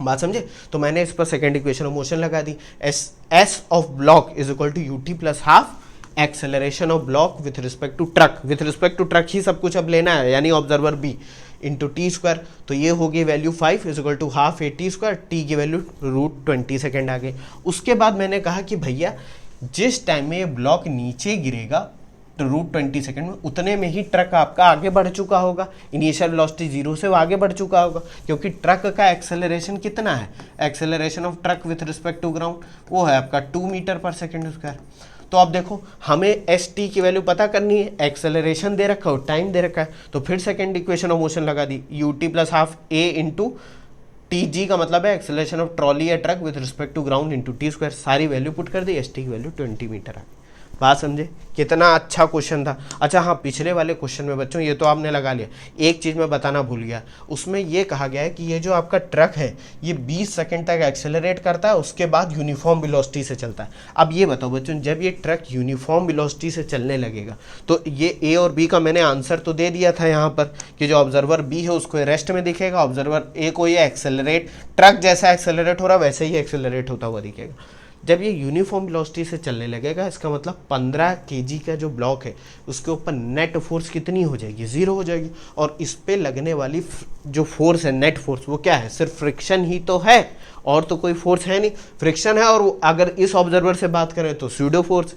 बात समझे। तो मैंने इस पर सेकेंड इक्वेशन ऑफ मोशन लगा दी, S of block is equal to UT plus half acceleration of block with respect to truck, with respect to truck ही सब कुछ अब लेना है, यानी observer B into T square, तो ये होगी value 5 is equal to half AT square, T की वैल्यू √20 सेकेंड आ गई। उसके बाद मैंने कहा कि भैया जिस टाइम में ये ब्लॉक नीचे गिरेगा तो √20 सेकेंड में, उतने में ही ट्रक आपका आगे बढ़ चुका होगा, इनिशियल वेलोसिटी 0 से वो आगे बढ़ चुका होगा, क्योंकि ट्रक का एक्सेलरेशन कितना है, acceleration of truck with respect to ground वो है आपका 2 मीटर पर सेकेंड स्क्वायर। तो अब देखो हमें ST की वैल्यू पता करनी है, एक्सेलरेशन दे रखा है और टाइम दे रखा है, तो फिर सेकेंड इक्वेशन ऑफ मोशन लगा दी, UT plus half A into TG का मतलब है एक्सेलरेशन ऑफ ट्रॉली या truck with respect to ground into T square, सारी वैल्यू पुट कर दी, ST की वैल्यू 20 मीटर आ गई। बात समझे, कितना अच्छा क्वेश्चन था। अच्छा हाँ, पिछले वाले क्वेश्चन में बच्चों ये तो आपने लगा लिया, एक चीज़ मैं बताना भूल गया, उसमें ये कहा गया है कि ये जो आपका ट्रक है ये 20 सेकंड तक एक्सेलरेट करता है, उसके बाद यूनिफॉर्म वेलोसिटी से चलता है। अब ये बताओ बच्चों, जब ये ट्रक यूनिफॉर्म वेलोसिटी से चलने लगेगा तो ये A और B का मैंने आंसर तो दे दिया था यहाँ पर कि जो ऑब्जर्वर B है उसको रेस्ट में दिखेगा, ऑब्जर्वर A को ये एक्सेलरेट, ट्रक जैसा एक्सेलरेट हो रहा है वैसे ही एक्सेलरेट होता हुआ दिखेगा। जब ये यूनिफॉर्म वेलोसिटी से चलने लगेगा, इसका मतलब 15 kg का जो ब्लॉक है उसके ऊपर नेट फोर्स कितनी हो जाएगी, 0 हो जाएगी, और इस पे लगने वाली जो फोर्स है नेट फोर्स वो क्या है, सिर्फ फ्रिक्शन ही तो है, और तो कोई फोर्स है नहीं, फ्रिक्शन है। और अगर इस ऑब्जर्वर से बात करें तो स्यूडो फोर्स।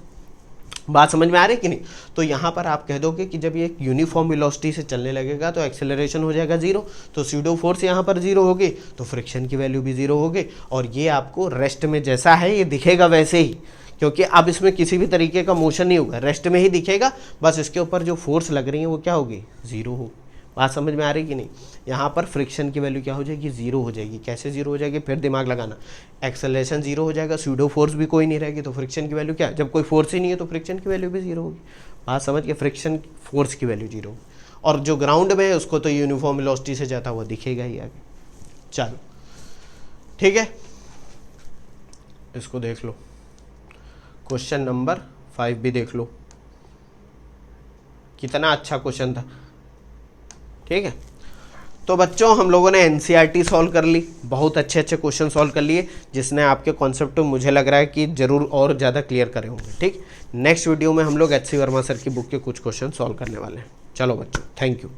बात समझ में आ रही कि नहीं? तो यहाँ पर आप कह दोगे कि जब ये यूनिफॉर्म वेलोसिटी से चलने लगेगा तो एक्सेलरेशन हो जाएगा 0, तो स्यूडो फोर्स यहाँ पर 0 होगी, तो फ्रिक्शन की वैल्यू भी 0 होगी, और ये आपको रेस्ट में जैसा है ये दिखेगा वैसे ही, क्योंकि अब इसमें किसी भी तरीके का मोशन नहीं होगा, रेस्ट में ही दिखेगा, बस इसके ऊपर जो फोर्स लग रही है वो क्या होगी, 0 होगी। बात समझ में आ रही कि नहीं? यहाँ पर फ्रिक्शन की वैल्यू क्या हो जाएगी, 0 हो जाएगी। कैसे 0 हो जाएगी, फिर दिमाग लगाना, एक्सेलरेशन 0 हो जाएगा, स्यूडो फोर्स भी कोई नहीं रहेगी, तो फ्रिक्शन की वैल्यू क्या, जब कोई फोर्स ही नहीं है तो फ्रिक्शन की वैल्यू भी 0 होगी। बात समझ के, फ्रिक्शन फोर्स की वैल्यू 0 होगी, और जो ग्राउंड में है उसको तो यूनिफॉर्म वेलोसिटी से जाता हुआ दिखेगा ही आगे। चलो ठीक है, इसको देख लो, क्वेश्चन नंबर 5 भी देख लो, कितना अच्छा क्वेश्चन था। ठीक है, तो बच्चों हम लोगों ने NCERT सॉल्व कर ली, बहुत अच्छे अच्छे क्वेश्चन सॉल्व कर लिए, जिसने आपके कॉन्सेप्ट को मुझे लग रहा है कि जरूर और ज़्यादा क्लियर करे होंगे। ठीक, नेक्स्ट वीडियो में हम लोग HC वर्मा सर की बुक के कुछ क्वेश्चन सॉल्व करने वाले हैं। चलो बच्चों, थैंक यू।